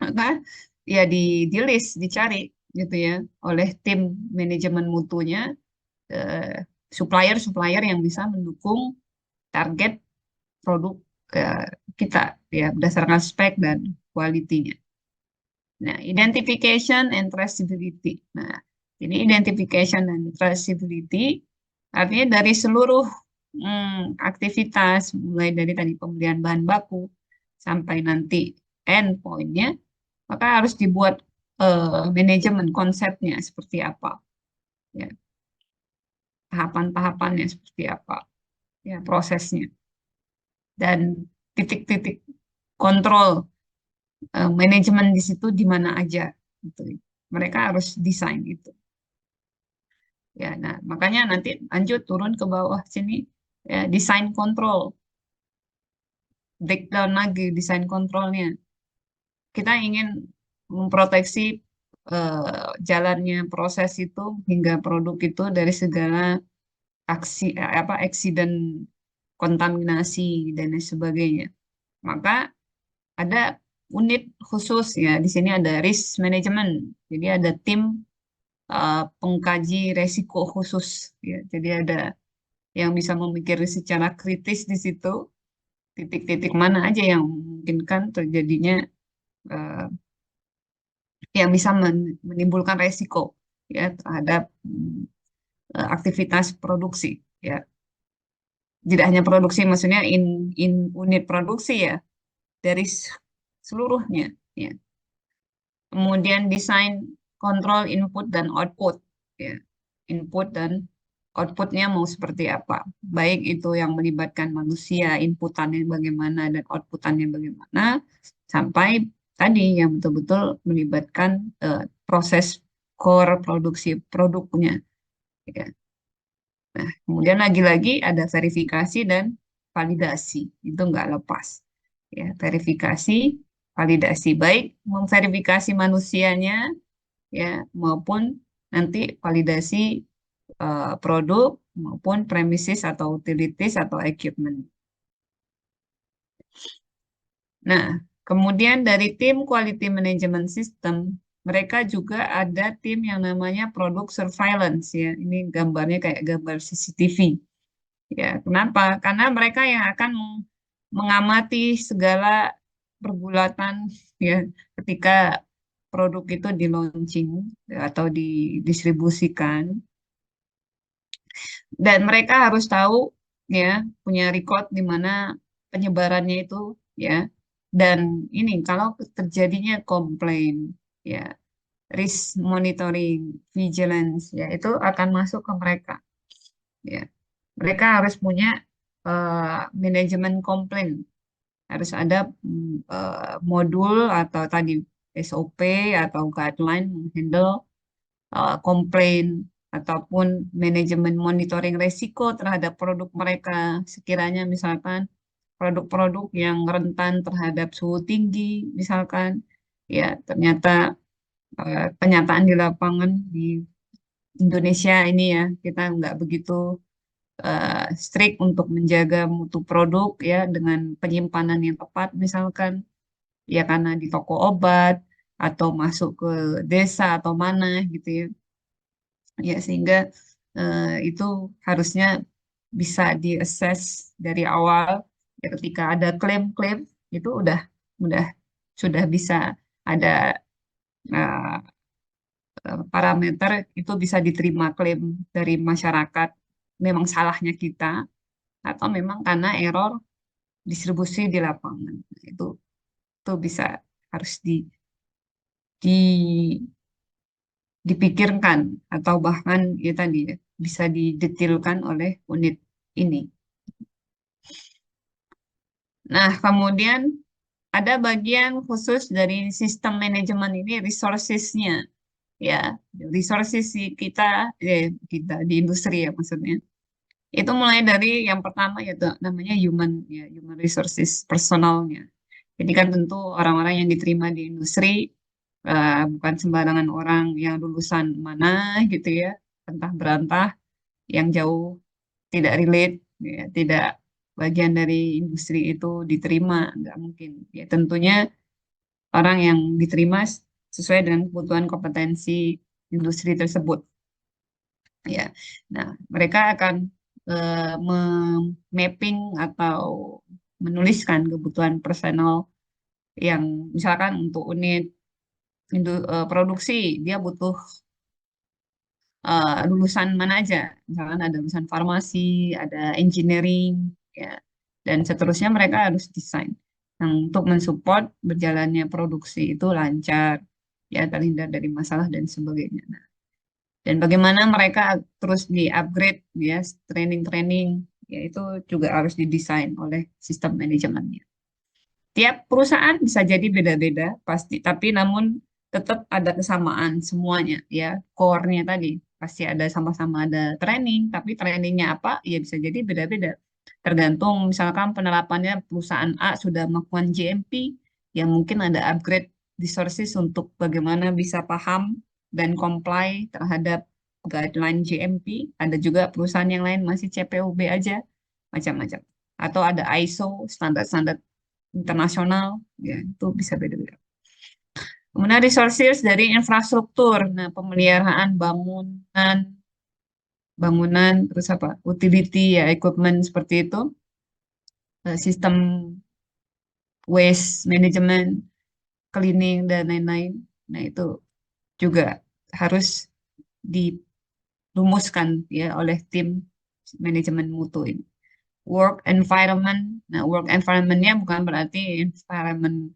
Maka ya di list dicari gitu ya oleh tim manajemen mutunya eh, supplier-supplier yang bisa mendukung target produk eh, kita ya berdasarkan spek dan kualitinya. Nah, identification and traceability. Nah, ini identification and traceability artinya dari seluruh aktivitas, mulai dari tadi pembelian bahan baku sampai nanti endpoint-nya, maka harus dibuat manajemen konsepnya seperti apa, ya, tahapan-tahapannya seperti apa, ya prosesnya, dan titik-titik kontrol manajemen di situ di mana aja, gitu. Mereka harus desain itu. Ya, nah makanya nanti lanjut turun ke bawah sini ya, desain kontrol, breakdown lagi desain kontrolnya. Kita ingin memproteksi jalannya proses itu hingga produk itu dari segala eksiden kontaminasi dan lain sebagainya. Maka ada unit khusus ya di sini ada risk management. Jadi ada tim pengkaji resiko khusus ya. Jadi ada yang bisa memikir secara kritis di situ titik-titik mana aja yang memungkinkan terjadinya eh, yang bisa menimbulkan resiko ya terhadap aktivitas produksi ya. Tidak hanya produksi, maksudnya in unit produksi ya, dari seluruhnya ya. Kemudian desain kontrol input dan output ya. Input dan outputnya mau seperti apa. Baik itu yang melibatkan manusia, inputannya bagaimana dan outputannya bagaimana, sampai tadi yang betul-betul melibatkan proses core produksi produknya. Ya. Nah, kemudian lagi-lagi ada verifikasi dan validasi. Itu nggak lepas. Ya, verifikasi, validasi. Baik memverifikasi manusianya ya maupun nanti validasi produk maupun premises atau utilities atau equipment. Nah, kemudian dari tim quality management system, mereka juga ada tim yang namanya product surveillance ya. Ini gambarnya kayak gambar CCTV. Ya, kenapa? Karena mereka yang akan mengamati segala pergulatan ya ketika produk itu di launching atau didistribusikan, dan mereka harus tahu ya punya record di mana penyebarannya itu ya, dan ini kalau terjadinya komplain ya, risk monitoring, vigilance ya itu akan masuk ke mereka ya. Mereka harus punya manajemen komplain, harus ada modul atau tadi SOP atau guideline handle komplain ataupun manajemen monitoring resiko terhadap produk mereka. Sekiranya misalkan produk-produk yang rentan terhadap suhu tinggi, misalkan ya ternyata penyataan di lapangan di Indonesia ini ya kita nggak begitu strict untuk menjaga mutu produk ya dengan penyimpanan yang tepat misalkan ya karena di toko obat atau masuk ke desa atau mana gitu ya. Ya sehingga itu harusnya bisa diakses dari awal ya, ketika ada klaim-klaim itu udah sudah bisa ada eh, parameter itu bisa diterima klaim dari masyarakat memang salahnya kita atau memang karena error distribusi di lapangan. Itu bisa harus di dipikirkan atau bahkan ya tadi ya, bisa didetailkan oleh unit ini. Nah, kemudian ada bagian khusus dari sistem manajemen ini resources-nya ya. Resources kita kita di industri ya maksudnya. Itu mulai dari yang pertama yaitu namanya human resources personalnya. Jadi kan tentu orang-orang yang diterima di industri bukan sembarangan orang yang lulusan mana gitu ya, entah berantah yang jauh tidak relate, ya, tidak bagian dari industri itu diterima, nggak mungkin. Ya tentunya orang yang diterima sesuai dengan kebutuhan kompetensi industri tersebut. Ya, nah mereka akan mapping atau menuliskan kebutuhan personal yang misalkan untuk unit produksi dia butuh lulusan mana aja. Misalkan ada lulusan farmasi, ada engineering, ya, dan seterusnya mereka harus desain. Nah, untuk mensupport berjalannya produksi itu lancar, ya terhindar dari masalah dan sebagainya. Nah, dan bagaimana mereka terus di-upgrade, ya, training-training, ya itu juga harus didesain oleh sistem manajemennya. Tiap perusahaan bisa jadi beda-beda pasti, tapi namun tetap ada kesamaan semuanya ya, core-nya tadi pasti ada sama-sama ada training, tapi trainingnya apa ya bisa jadi beda-beda. Tergantung misalkan penerapannya perusahaan A sudah melakukan GMP, ya mungkin ada upgrade resources untuk bagaimana bisa paham dan comply terhadap guideline GMP. Ada juga perusahaan yang lain masih CPOB aja, macam-macam. Atau ada ISO, standar-standar internasional, ya itu bisa beda-beda. Kemudian resources dari infrastruktur, nah pemeliharaan bangunan, terus apa, utility ya, equipment seperti itu, sistem waste management, cleaning dan lain-lain. Nah itu juga harus dirumuskan ya oleh tim manajemen mutu ini. Work environment, nah work environment-nya bukan berarti environment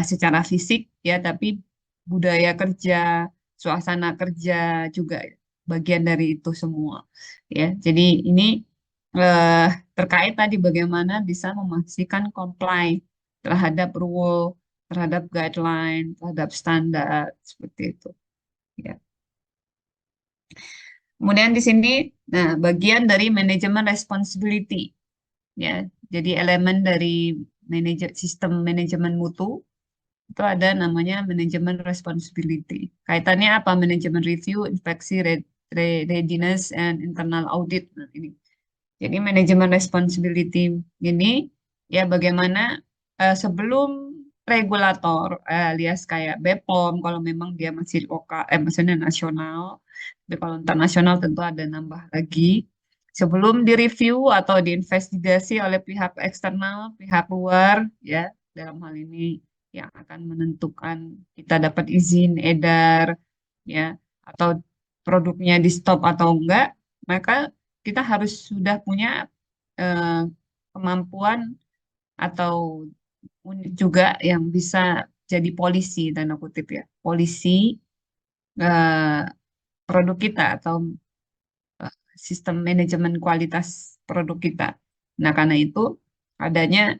secara fisik ya, tapi budaya kerja, suasana kerja juga bagian dari itu semua ya. Jadi ini eh, terkait tadi bagaimana bisa memastikan comply terhadap rule, terhadap guideline, terhadap standar seperti itu ya. Kemudian di sini, nah bagian dari manajemen responsibility ya. Jadi elemen dari sistem manajemen mutu itu ada namanya manajemen responsibility. Kaitannya apa? Manajemen review, inspeksi, readiness, and internal audit. Nah, ini. Jadi manajemen responsibility ini ya bagaimana sebelum regulator alias kayak BPOM kalau memang dia masih lokal, maksudnya nasional, tapi kalau internasional tentu ada nambah lagi. Sebelum direview atau diinvestigasi oleh pihak eksternal, pihak luar, ya dalam hal ini yang akan menentukan kita dapat izin edar, ya atau produknya di stop atau enggak, maka kita harus sudah punya eh, kemampuan atau unit juga yang bisa jadi polisi, tanda kutip ya, polisi eh, produk kita atau eh, sistem manajemen kualitas produk kita. Nah, karena itu adanya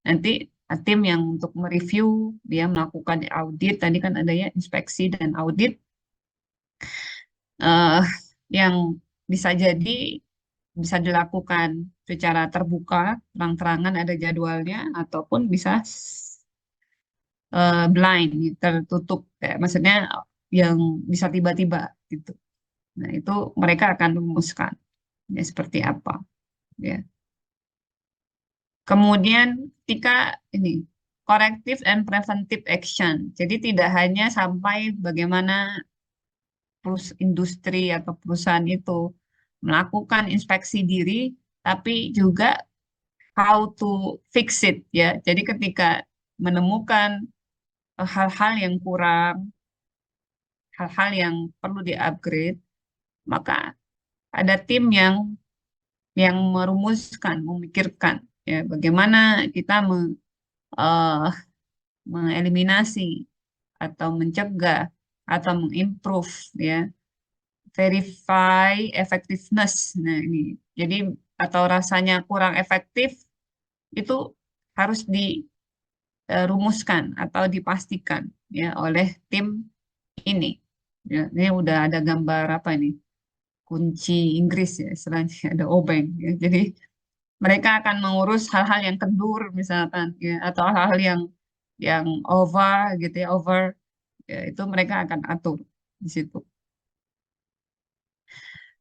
nanti tim yang untuk mereview, dia melakukan audit, tadi kan adanya inspeksi dan audit eh, yang bisa jadi bisa dilakukan secara terbuka, terang-terangan ada jadwalnya, ataupun bisa blind, tertutup, maksudnya yang bisa tiba-tiba gitu. Nah, itu mereka akan rumuskan ya seperti apa ya. Kemudian ketika ini corrective and preventive action. Jadi tidak hanya sampai bagaimana industri atau perusahaan itu melakukan inspeksi diri, tapi juga how to fix it ya. Jadi ketika menemukan hal-hal yang kurang, hal-hal yang perlu di-upgrade, maka ada tim yang merumuskan, memikirkan ya bagaimana kita eh, mengeliminasi atau mencegah atau mengimprove ya, verify effectiveness. Nah, ini. Jadi atau rasanya kurang efektif itu harus dirumuskan atau dipastikan ya oleh tim ini. Ya, ini udah ada gambar apa ini? Kunci Inggris ya, istilahnya ada obeng ya. Jadi mereka akan mengurus hal-hal yang kendur misalkan ya, atau hal-hal yang over gitu ya, over ya, itu mereka akan atur di situ.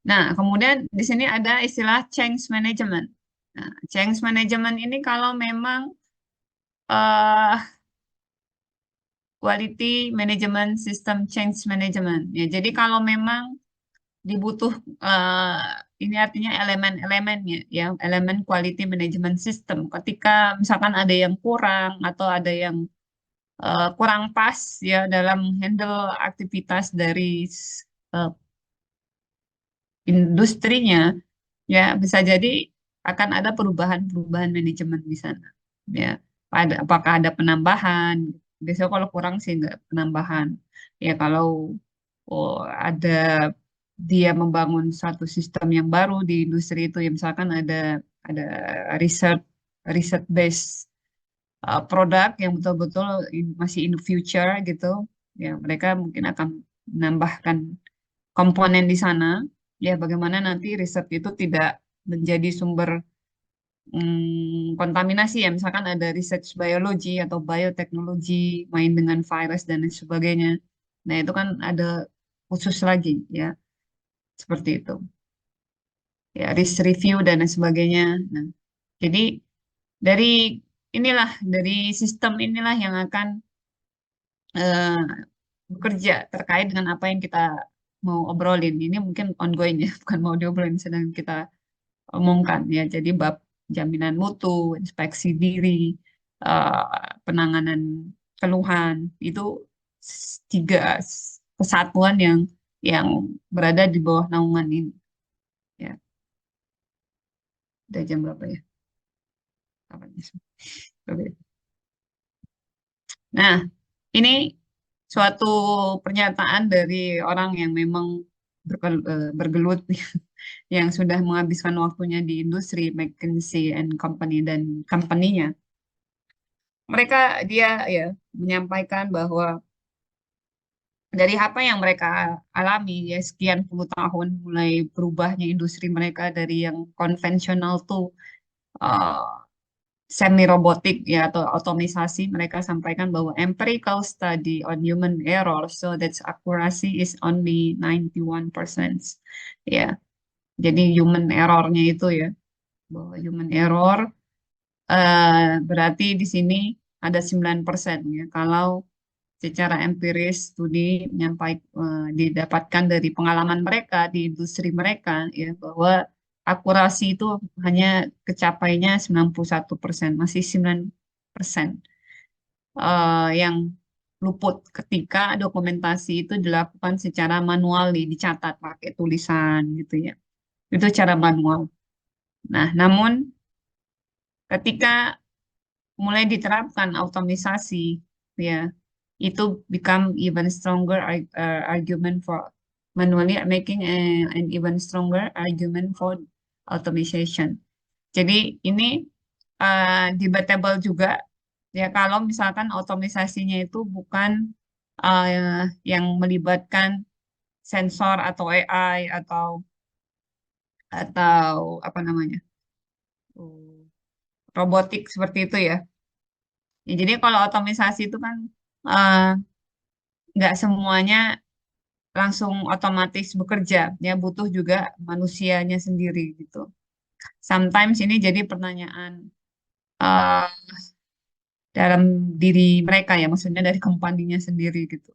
Nah, kemudian di sini ada istilah change management. Nah, change management ini kalau memang eh quality management system change management ya. Jadi kalau memang dibutuh ini artinya elemen-elemennya ya, elemen quality management system. Ketika misalkan ada yang kurang atau ada yang kurang pas ya dalam handle aktivitas dari eh, industrinya, ya bisa jadi akan ada perubahan-perubahan manajemen di sana. Ya, apakah ada penambahan? Biasanya kalau kurang sih nggak penambahan. Ya kalau ada dia membangun suatu sistem yang baru di industri itu, ya misalkan ada riset riset based produk yang betul-betul masih in the future gitu, Ya, mereka mungkin akan menambahkan komponen di sana. Ya, bagaimana nanti riset itu tidak menjadi sumber kontaminasi ya. Misalkan ada research biology atau bioteknologi, main dengan virus dan lain sebagainya. Nah, itu kan ada khusus lagi ya, seperti itu. Ya, risk review dan lain sebagainya. Nah, jadi dari inilah, dari sistem inilah yang akan eh, bekerja terkait dengan apa yang kita mau obrolin. Ini mungkin ongoing ya, bukan mau diobrolin, sedang kita omongkan ya. Jadi bab jaminan mutu, inspeksi diri, penanganan keluhan itu tiga kesatuan yang berada di bawah naungan ini. Ya, udah jam berapa ya? Kapan ya? Oke. Nah, ini suatu pernyataan dari orang yang memang bergelut yang sudah menghabiskan waktunya di industri McKinsey and Company dan company-nya. Dia ya menyampaikan bahwa dari apa yang mereka alami ya sekian puluh tahun mulai berubahnya industri mereka dari yang konvensional tuh semi robotik ya atau otomisasi, mereka sampaikan bahwa empirical study on human error so that accuracy is only 91%. Ya, jadi human errornya itu ya, bahwa human error berarti di sini ada 9% ya. Kalau secara empiris studi didapatkan dari pengalaman mereka di industri mereka ya bahwa akurasi itu hanya kecapainya 91%, masih 9% yang luput ketika dokumentasi itu dilakukan secara manual, dicatat pakai tulisan gitu ya. Itu cara manual. Nah, namun ketika mulai diterapkan automisasi ya itu become even stronger argument for manually making an even stronger argument for automation. Jadi ini debatable juga ya kalau misalkan otomisasinya itu bukan yang melibatkan sensor atau AI atau apa namanya robotik seperti itu ya. Ya, jadi kalau otomisasi itu kan eh, nggak semuanya langsung otomatis bekerja, ya butuh juga manusianya sendiri gitu. Sometimes ini jadi pertanyaan eh, dalam diri mereka ya, maksudnya dari kompaninya sendiri gitu.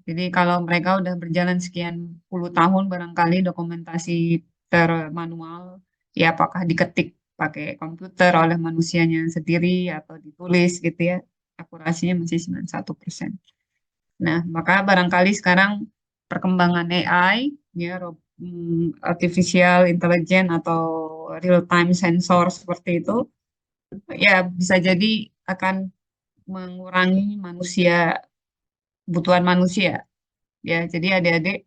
Jadi kalau mereka udah berjalan sekian puluh tahun, barangkali dokumentasi termanual, ya apakah diketik pakai komputer oleh manusianya sendiri atau ditulis gitu ya, akurasinya masih 91%. Nah, maka barangkali sekarang perkembangan AI, ya, artificial intelligence atau real time sensor seperti itu, ya bisa jadi akan mengurangi kebutuhan manusia. Ya, jadi adik-adik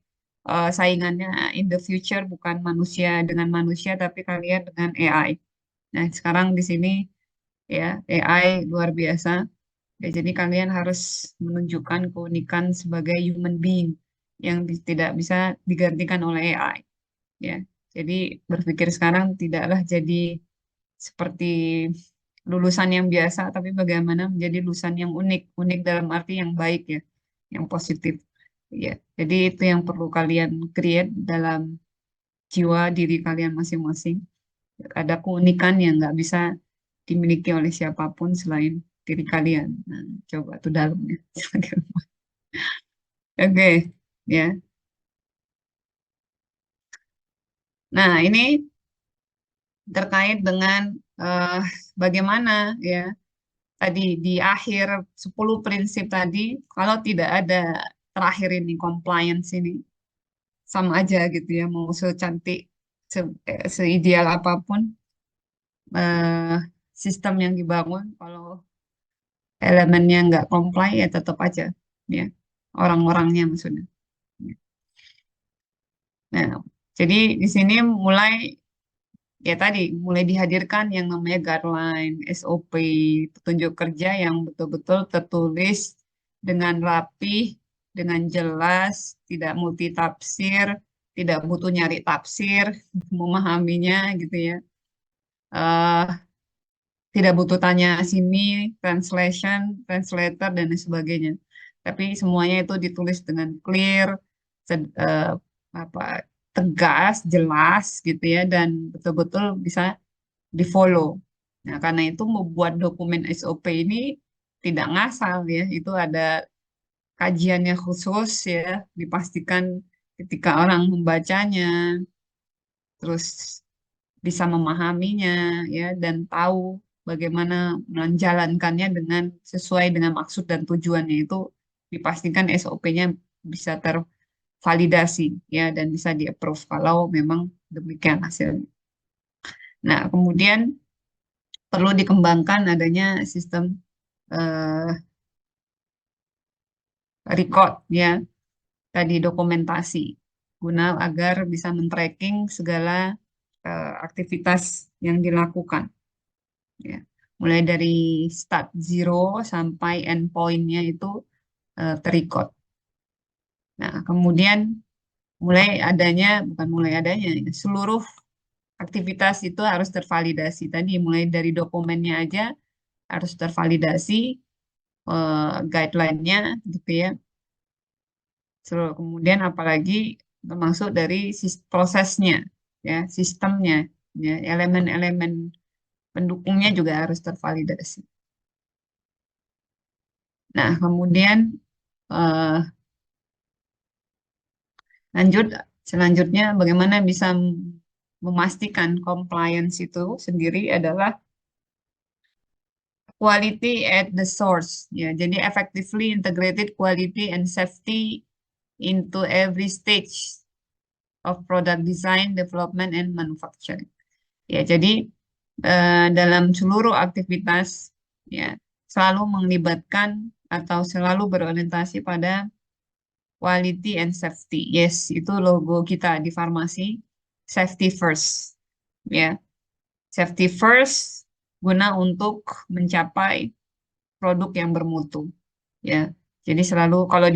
saingannya in the future bukan manusia dengan manusia, tapi kalian dengan AI. Nah, sekarang di sini ya AI luar biasa. Ya, jadi kalian harus menunjukkan keunikan sebagai human being yang tidak bisa digantikan oleh AI. Ya, jadi berpikir sekarang tidaklah jadi seperti lulusan yang biasa, tapi bagaimana menjadi lulusan yang unik, unik dalam arti yang baik ya, yang positif. Ya, jadi itu yang perlu kalian create dalam jiwa diri kalian masing-masing. Ada keunikan yang nggak bisa dimiliki oleh siapapun selain diri kalian. Nah, coba tuh dalamnya. Oke, ya. Nah, ini terkait dengan eh, bagaimana ya tadi di akhir 10 prinsip tadi, kalau tidak ada terakhir ini compliance ini sama aja gitu ya, mau secantik, seideal apapun eh, sistem yang dibangun, kalau elemennya nggak comply ya tetap aja ya orang-orangnya maksudnya. Nah, jadi di sini mulai ya tadi mulai dihadirkan yang namanya guideline, SOP, petunjuk kerja yang betul-betul tertulis dengan rapih, dengan jelas, tidak multitafsir, tidak butuh nyari tafsir, memahaminya gitu ya. Eh, Tidak butuh tanya sini, translation, translator, dan lain sebagainya. Tapi semuanya itu ditulis dengan clear, apa, tegas, jelas gitu ya, dan betul-betul bisa di-follow. Nah, karena itu membuat dokumen SOP ini tidak ngasal ya, itu ada kajiannya khusus ya, dipastikan ketika orang membacanya, terus bisa memahaminya ya, dan tahu bagaimana menjalankannya dengan sesuai dengan maksud dan tujuannya itu, dipastikan SOP-nya bisa tervalidasi ya, dan bisa di-approve kalau memang demikian hasilnya. Nah, kemudian perlu dikembangkan adanya sistem eh, record ya, tadi dokumentasi, guna agar bisa men-tracking segala aktivitas yang dilakukan ya. Mulai dari start zero sampai endpoint-nya itu terrecord. Nah, kemudian bukan mulai adanya, ya, seluruh aktivitas itu harus tervalidasi. Tadi mulai dari dokumennya aja harus tervalidasi, guideline-nya gitu ya. Kemudian apalagi termasuk dari prosesnya, ya, sistemnya, ya, elemen-elemen pendukungnya juga harus tervalidasi. Nah, kemudian eh, selanjutnya bagaimana bisa memastikan compliance itu sendiri adalah quality at the source, ya. Jadi effectively integrated quality and safety into every stage of product design, development, and manufacturing. Ya, jadi dalam seluruh aktivitas ya selalu melibatkan atau selalu berorientasi pada quality and safety. Yes, itu logo kita di farmasi, safety first. Ya, safety first guna untuk mencapai produk yang bermutu. Ya, jadi selalu kalau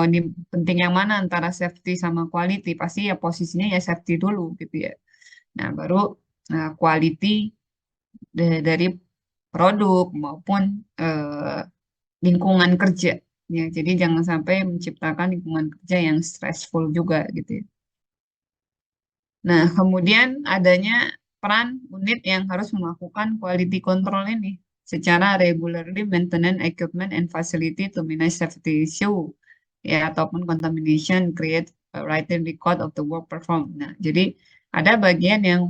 di penting yang mana antara safety sama quality, pasti ya posisinya ya safety dulu gitu ya. Nah, baru quality dari produk maupun eh, lingkungan kerja. Ya, jadi jangan sampai menciptakan lingkungan kerja yang stressful juga gitu ya. Nah, kemudian adanya peran unit yang harus melakukan quality control ini secara regularly maintenance equipment and facility to minimize safety issue ya, ataupun contamination, create a written record of the work performed. Nah, jadi ada bagian yang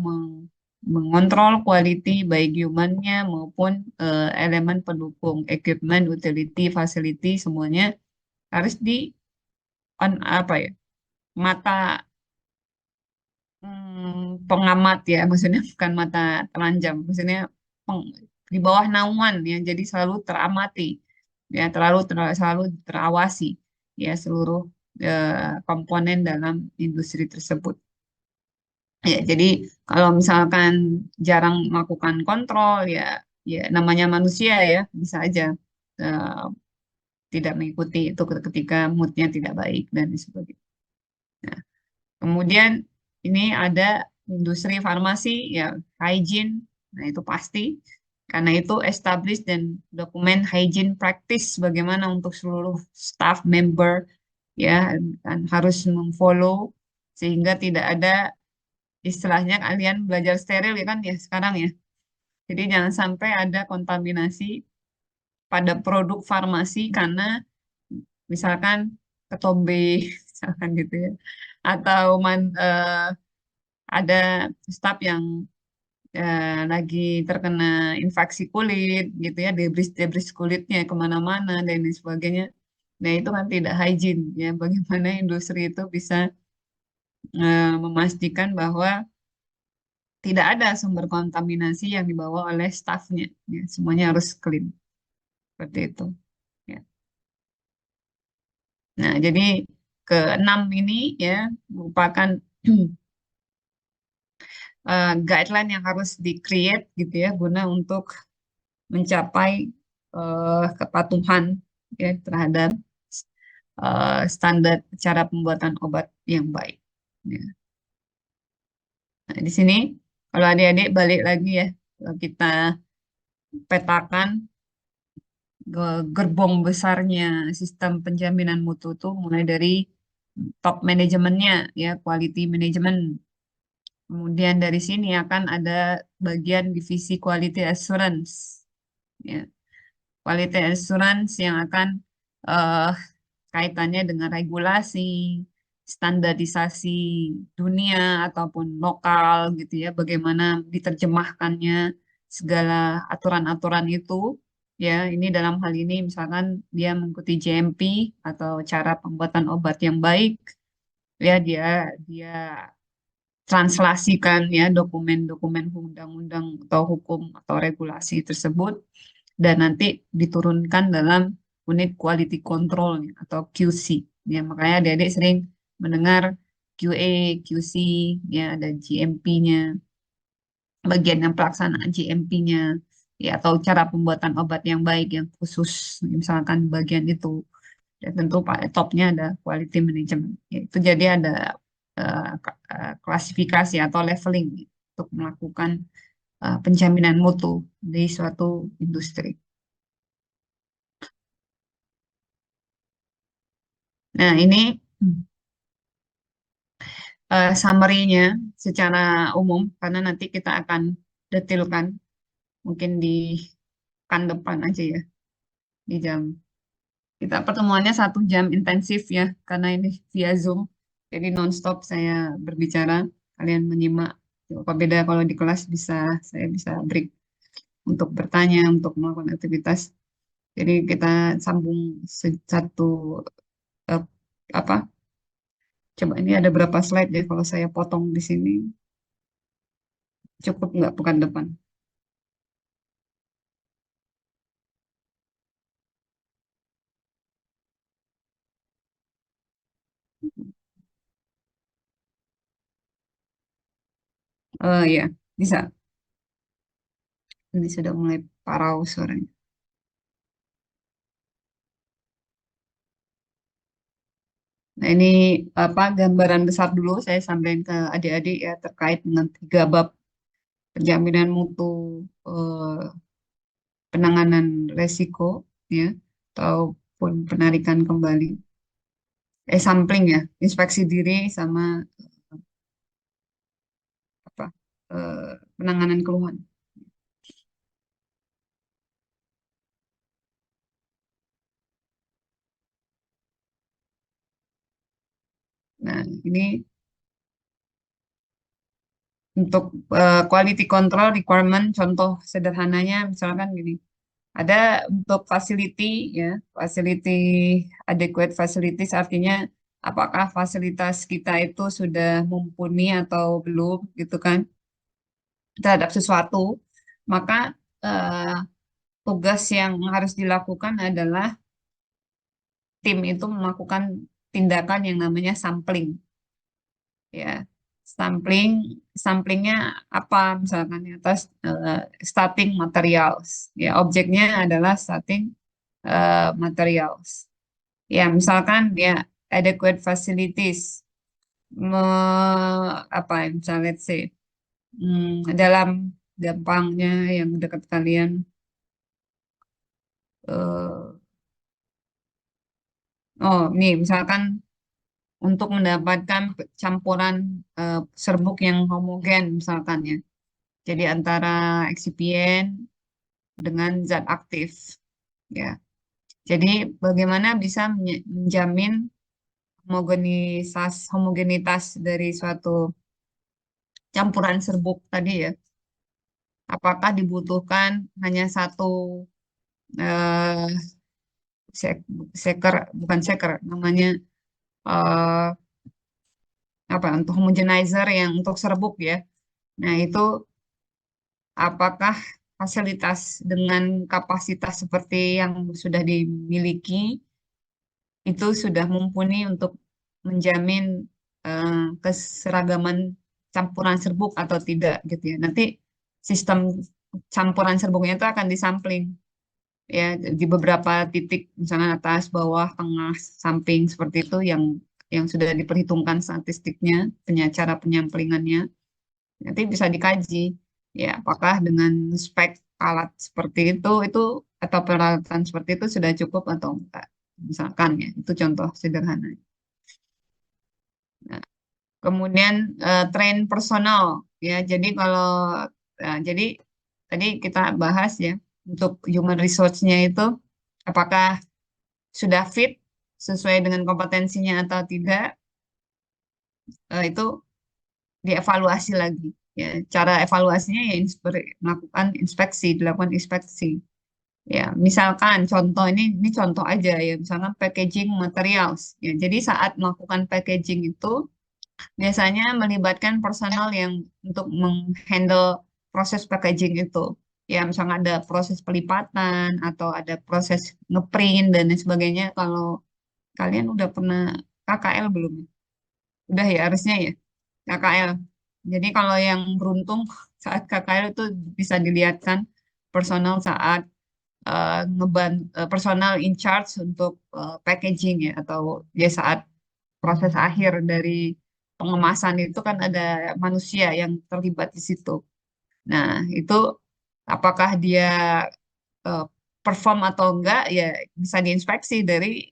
mengontrol quality baik human-nya maupun elemen pendukung, equipment, utility, facility, semuanya harus di apa ya, mata pengamat ya, maksudnya bukan mata telanjang, maksudnya peng- di bawah naungan ya, jadi selalu teramati ya, selalu terawasi ya seluruh komponen dalam industri tersebut. Ya, jadi kalau misalkan jarang melakukan kontrol ya, ya namanya manusia ya, bisa aja eh, tidak mengikuti itu ketika moodnya tidak baik dan sebagainya. Nah, kemudian ini ada industri farmasi ya, hygiene. Nah, itu pasti karena itu establish dan dokumen hygiene practice bagaimana untuk seluruh staff member ya, dan harus memfollow sehingga tidak ada istilahnya kalian belajar steril ya kan ya sekarang ya. Jadi jangan sampai ada kontaminasi pada produk farmasi karena misalkan ketombe misalkan gitu ya. Atau ada staf yang lagi terkena infeksi kulit gitu ya, debris-debris kulitnya kemana-mana dan lain sebagainya. Nah, itu kan tidak hygiene ya. Bagaimana industri itu bisa memastikan bahwa tidak ada sumber kontaminasi yang dibawa oleh stafnya. Ya, semuanya harus clean seperti itu. Ya. Nah, jadi keenam ini ya merupakan guideline yang harus di-create gitu ya, guna untuk mencapai kepatuhan ya terhadap standar cara pembuatan obat yang baik. Ya. Nah, di sini kalau adik-adik balik lagi ya, kalau kita petakan gerbong besarnya sistem penjaminan mutu itu mulai dari top manajemennya ya, quality management. Kemudian dari sini akan ada bagian divisi quality assurance. Ya, quality assurance yang akan eh, kaitannya dengan regulasi, standarisasi dunia ataupun lokal gitu ya, bagaimana diterjemahkannya segala aturan-aturan itu ya, ini dalam hal ini misalkan dia mengikuti GMP atau cara pembuatan obat yang baik ya, dia dia translasikan ya dokumen-dokumen undang-undang atau hukum atau regulasi tersebut dan nanti diturunkan dalam unit quality control atau QC. Ya, makanya adik-adik sering mendengar QA, QC, ya ada GMP-nya, bagian yang pelaksanaan GMP-nya, ya atau cara pembuatan obat yang baik yang khusus, misalkan bagian itu. Dan tentu topnya ada quality management. Ya, itu jadi ada klasifikasi atau leveling untuk melakukan penjaminan mutu di suatu industri. Nah, ini summary-nya secara umum, karena nanti kita akan detailkan mungkin di pekan depan aja ya, di jam. Kita pertemuannya 1 jam intensif ya, karena ini via Zoom, jadi nonstop saya berbicara, kalian menyimak. Apa beda kalau di kelas saya bisa break untuk bertanya, untuk melakukan aktivitas. Jadi kita sambung satu eh, apa? Coba ini ada berapa slide ya kalau saya potong di sini. Cukup nggak pekan depan? Ya, bisa. Ini sudah mulai parau suaranya. Nah, ini apa gambaran besar dulu saya sampaikan ke adik-adik ya terkait dengan 3 bab penjaminan mutu, eh, penanganan resiko ya ataupun penarikan kembali. Sampling ya, inspeksi diri sama apa penanganan keluhan. Nah, ini untuk quality control requirement contoh sederhananya misalkan gini. Ada untuk facility ya, facility adequate facilities artinya apakah fasilitas kita itu sudah mumpuni atau belum gitu kan terhadap sesuatu, maka eh, tugas yang harus dilakukan adalah tim itu melakukan tindakan yang namanya sampling ya. Sampling, samplingnya apa misalkan ya, atas starting materials ya, objeknya adalah starting materials. Ya, misalkan ya adequate facilities, me, apa ya, misalnya let's say, dalam gampangnya yang dekat kalian, eh, oh nih misalkan untuk mendapatkan campuran serbuk yang homogen misalkan ya, jadi antara eksipien dengan zat aktif ya. Jadi bagaimana bisa menjamin homogenitas dari suatu campuran serbuk tadi ya. Apakah dibutuhkan hanya satu eh, shaker, bukan shaker, namanya eh, apa untuk homogenizer yang untuk serbuk ya. Nah, itu apakah fasilitas dengan kapasitas seperti yang sudah dimiliki itu sudah mumpuni untuk menjamin keseragaman campuran serbuk atau tidak gitu ya. Nanti sistem campuran serbuknya itu akan disampling. ya di beberapa titik misalnya atas, bawah, tengah, samping seperti itu yang sudah diperhitungkan statistiknya, cara penyamplingannya nanti bisa dikaji ya apakah dengan spek alat seperti itu atau peralatan seperti itu sudah cukup atau enggak. Misalkan ya, itu contoh sederhana. Nah, kemudian train personal ya. Jadi jadi tadi kita bahas ya untuk human resource-nya itu apakah sudah fit sesuai dengan kompetensinya atau tidak, itu dievaluasi lagi. Ya, cara evaluasinya ya melakukan inspeksi, dilakukan inspeksi. Ya, misalkan contoh ini contoh aja ya, misalkan packaging materials. Ya, jadi saat melakukan packaging itu biasanya melibatkan personal yang untuk menghandle proses packaging itu. Ya, misalnya ada proses pelipatan atau ada proses ngeprint dan lain sebagainya. Kalau kalian udah pernah KKL belum? Udah ya, harusnya ya. KKL. Jadi kalau yang beruntung saat KKL itu bisa dilihatkan personal saat personal in charge untuk packaging ya atau ya saat proses akhir dari pengemasan itu kan ada manusia yang terlibat di situ. Nah, itu apakah dia eh, perform atau enggak ya bisa diinspeksi dari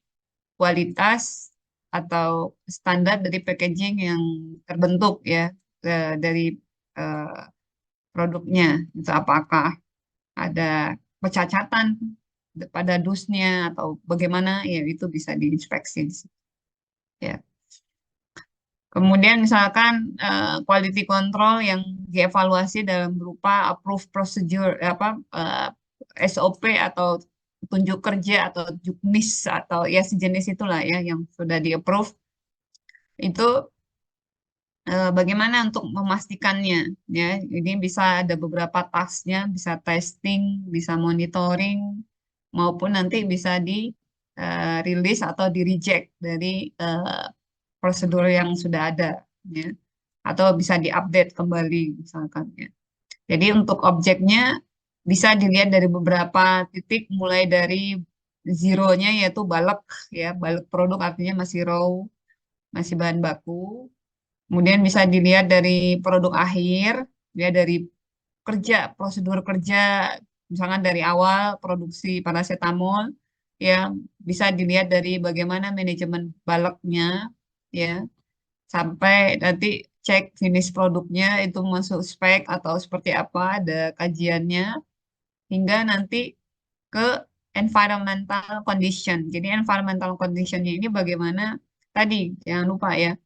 kualitas atau standar dari packaging yang terbentuk ya dari eh, produknya itu apakah ada kecacatan pada dusnya atau bagaimana ya itu bisa diinspeksi di situ, ya. Kemudian misalkan quality control yang dievaluasi dalam berupa approved procedure apa SOP atau petunjuk kerja atau juknis atau ya sejenis itulah ya yang sudah di-approve itu bagaimana untuk memastikannya ya. Ini bisa ada beberapa tasknya, bisa testing, bisa monitoring, maupun nanti bisa di rilis atau di reject dari prosedur yang sudah ada ya. Atau bisa diupdate kembali misalkan ya. Jadi untuk objeknya bisa dilihat dari beberapa titik mulai dari zero-nya yaitu balek ya, balek produk artinya masih raw, masih bahan baku. Kemudian bisa dilihat dari produk akhir, ya dari prosedur kerja, misalkan dari awal produksi paracetamol, ya bisa dilihat dari bagaimana manajemen baloknya, ya sampai nanti cek finish produknya itu masuk spek atau seperti apa, ada kajiannya, hingga nanti ke environmental condition. Jadi environmental conditionnya ini bagaimana tadi jangan lupa ya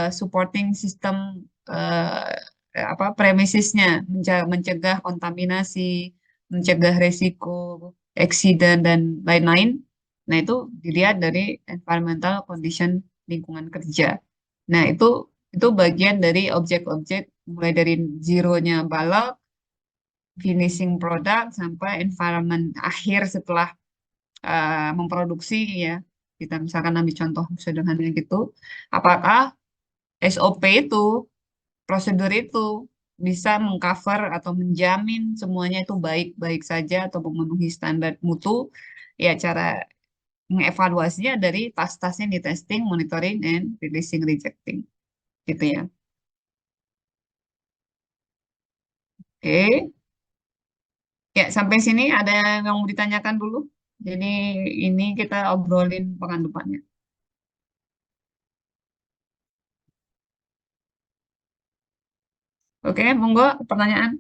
supporting system premisesnya mencegah kontaminasi, mencegah resiko eksiden dan lain-lain. Nah itu dilihat dari environmental condition lingkungan kerja. Nah itu bagian dari objek-objek mulai dari zero-nya balok finishing product sampai environment akhir setelah memproduksi ya. Kita misalkan ambil contoh sederhana gitu. Apakah SOP itu, prosedur itu bisa mengcover atau menjamin semuanya itu baik-baik saja atau memenuhi standar mutu? Ya cara mengevaluasinya dari tas-tasnya di testing, monitoring, and releasing, rejecting. Gitu ya. Oke. Ya, sampai sini ada yang mau ditanyakan dulu. Jadi ini kita obrolin pekan depannya. Oke, monggo pertanyaan.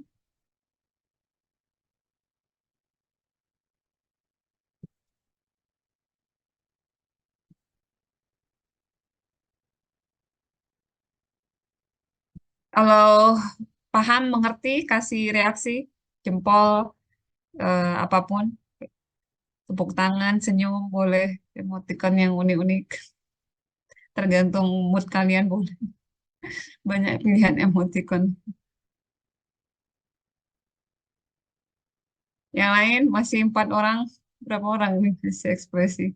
Kalau paham, mengerti, kasih reaksi, jempol, apapun, tepuk tangan, senyum, boleh, emoticon yang unik-unik, tergantung mood kalian, boleh. Banyak pilihan emoticon. Yang lain masih 4 orang, berapa orang nih kasih ekspresi?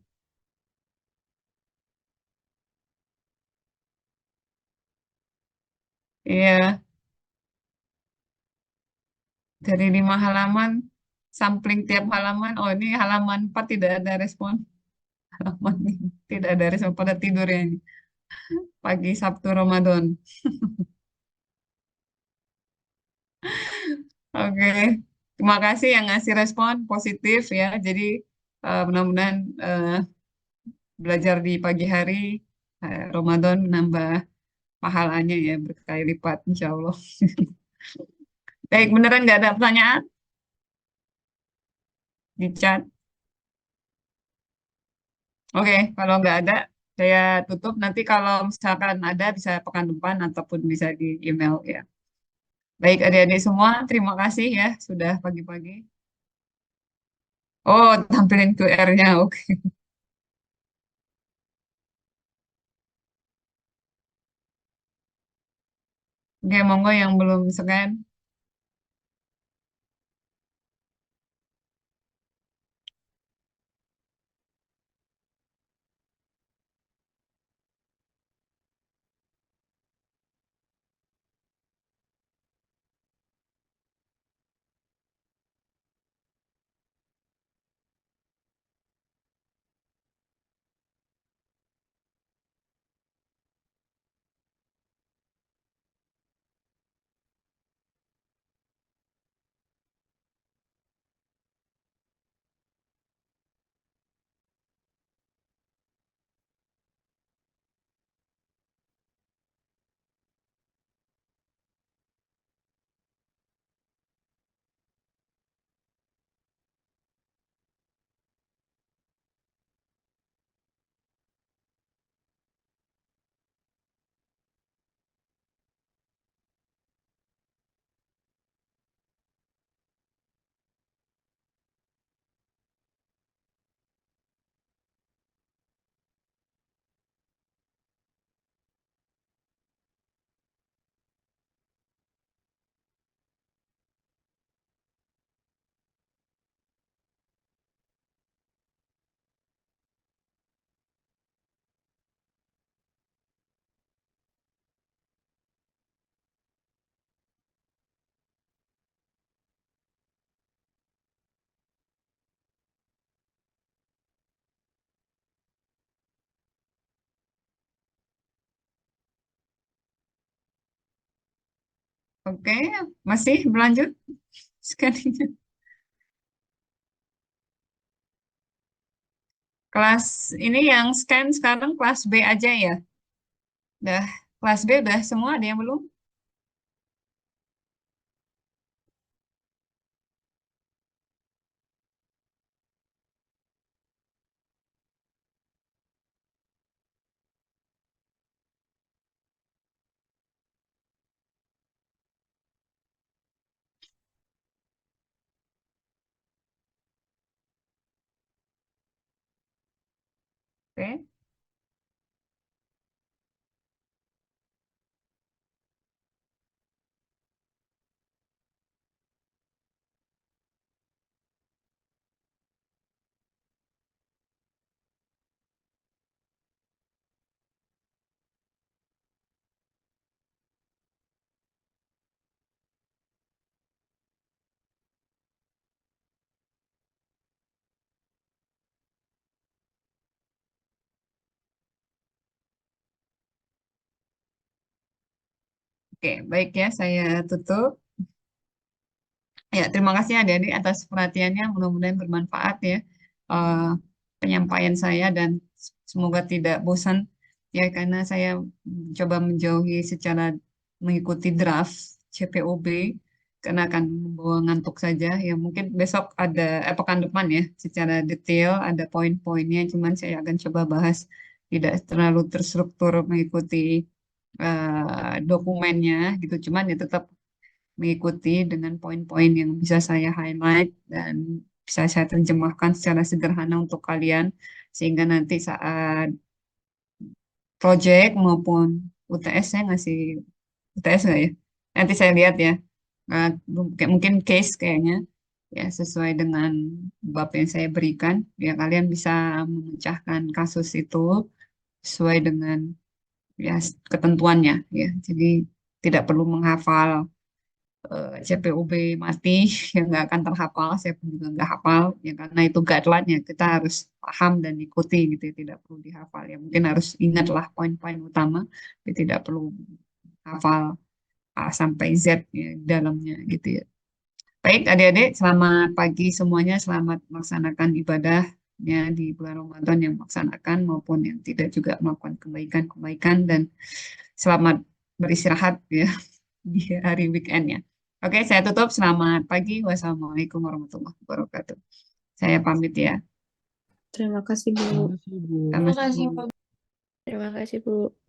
Iya, dari 5 halaman, sampling tiap halaman. Oh, ini halaman 4 tidak ada respon. Halaman ini tidak ada respon pada tidur ya ini. Pagi Sabtu Ramadan. Oke. Terima kasih yang ngasih respon positif ya. Jadi mudah-mudahan belajar di pagi hari Ramadan menambah pahalanya ya berkali lipat insya Allah. Baik, beneran nggak ada pertanyaan di chat? Oke, kalau nggak ada, saya tutup. Nanti kalau misalkan ada, bisa pekan depan ataupun bisa di email ya. Baik, adik-adik semua, terima kasih ya sudah pagi-pagi. Oh, tampilin QR-nya. Oke. Oke, monggo yang belum scan. Oke, masih berlanjut scanning. Kelas ini yang scan sekarang kelas B aja ya. Udah, kelas B udah semua, ada yang belum? Oke. Oke, baik ya, saya tutup. Ya, terima kasih adik-adik atas perhatiannya. Mudah-mudahan bermanfaat ya eh, penyampaian saya dan semoga tidak bosan ya karena saya coba menjauhi secara mengikuti draft CPOB karena akan membawa ngantuk saja. Ya mungkin besok ada pekan depan ya secara detail ada poin-poinnya. Cuman saya akan coba bahas tidak terlalu terstruktur mengikuti dokumennya gitu. Cuman ya tetap mengikuti dengan poin-poin yang bisa saya highlight dan bisa saya terjemahkan secara sederhana untuk kalian sehingga nanti saat project maupun UTS saya ngasih UTS nggak ya? Nanti saya lihat ya. Mungkin case kayaknya ya sesuai dengan bab yang saya berikan ya kalian bisa memecahkan kasus itu sesuai dengan ya ketentuannya ya. Jadi tidak perlu menghafal CPUB mati yang nggak akan terhafal, saya pun juga nggak hafal ya karena itu guideline-nya kita harus paham dan ikuti gitu ya, tidak perlu dihafal ya mungkin harus ingatlah poin-poin utama tapi tidak perlu hafal A sampai Z ya di dalamnya gitu ya. Baik adik-adik, selamat pagi semuanya, selamat melaksanakan ibadahnya di bulan Ramadan yang melaksanakan maupun yang tidak juga melakukan kebaikan-kebaikan dan selamat beristirahat ya di hari weekendnya. Oke, saya tutup. Selamat pagi. Wassalamualaikum warahmatullahi wabarakatuh. Saya pamit ya. Terima kasih, Bu. Terima kasih, Bu. Sama-sama. Terima kasih, Bu.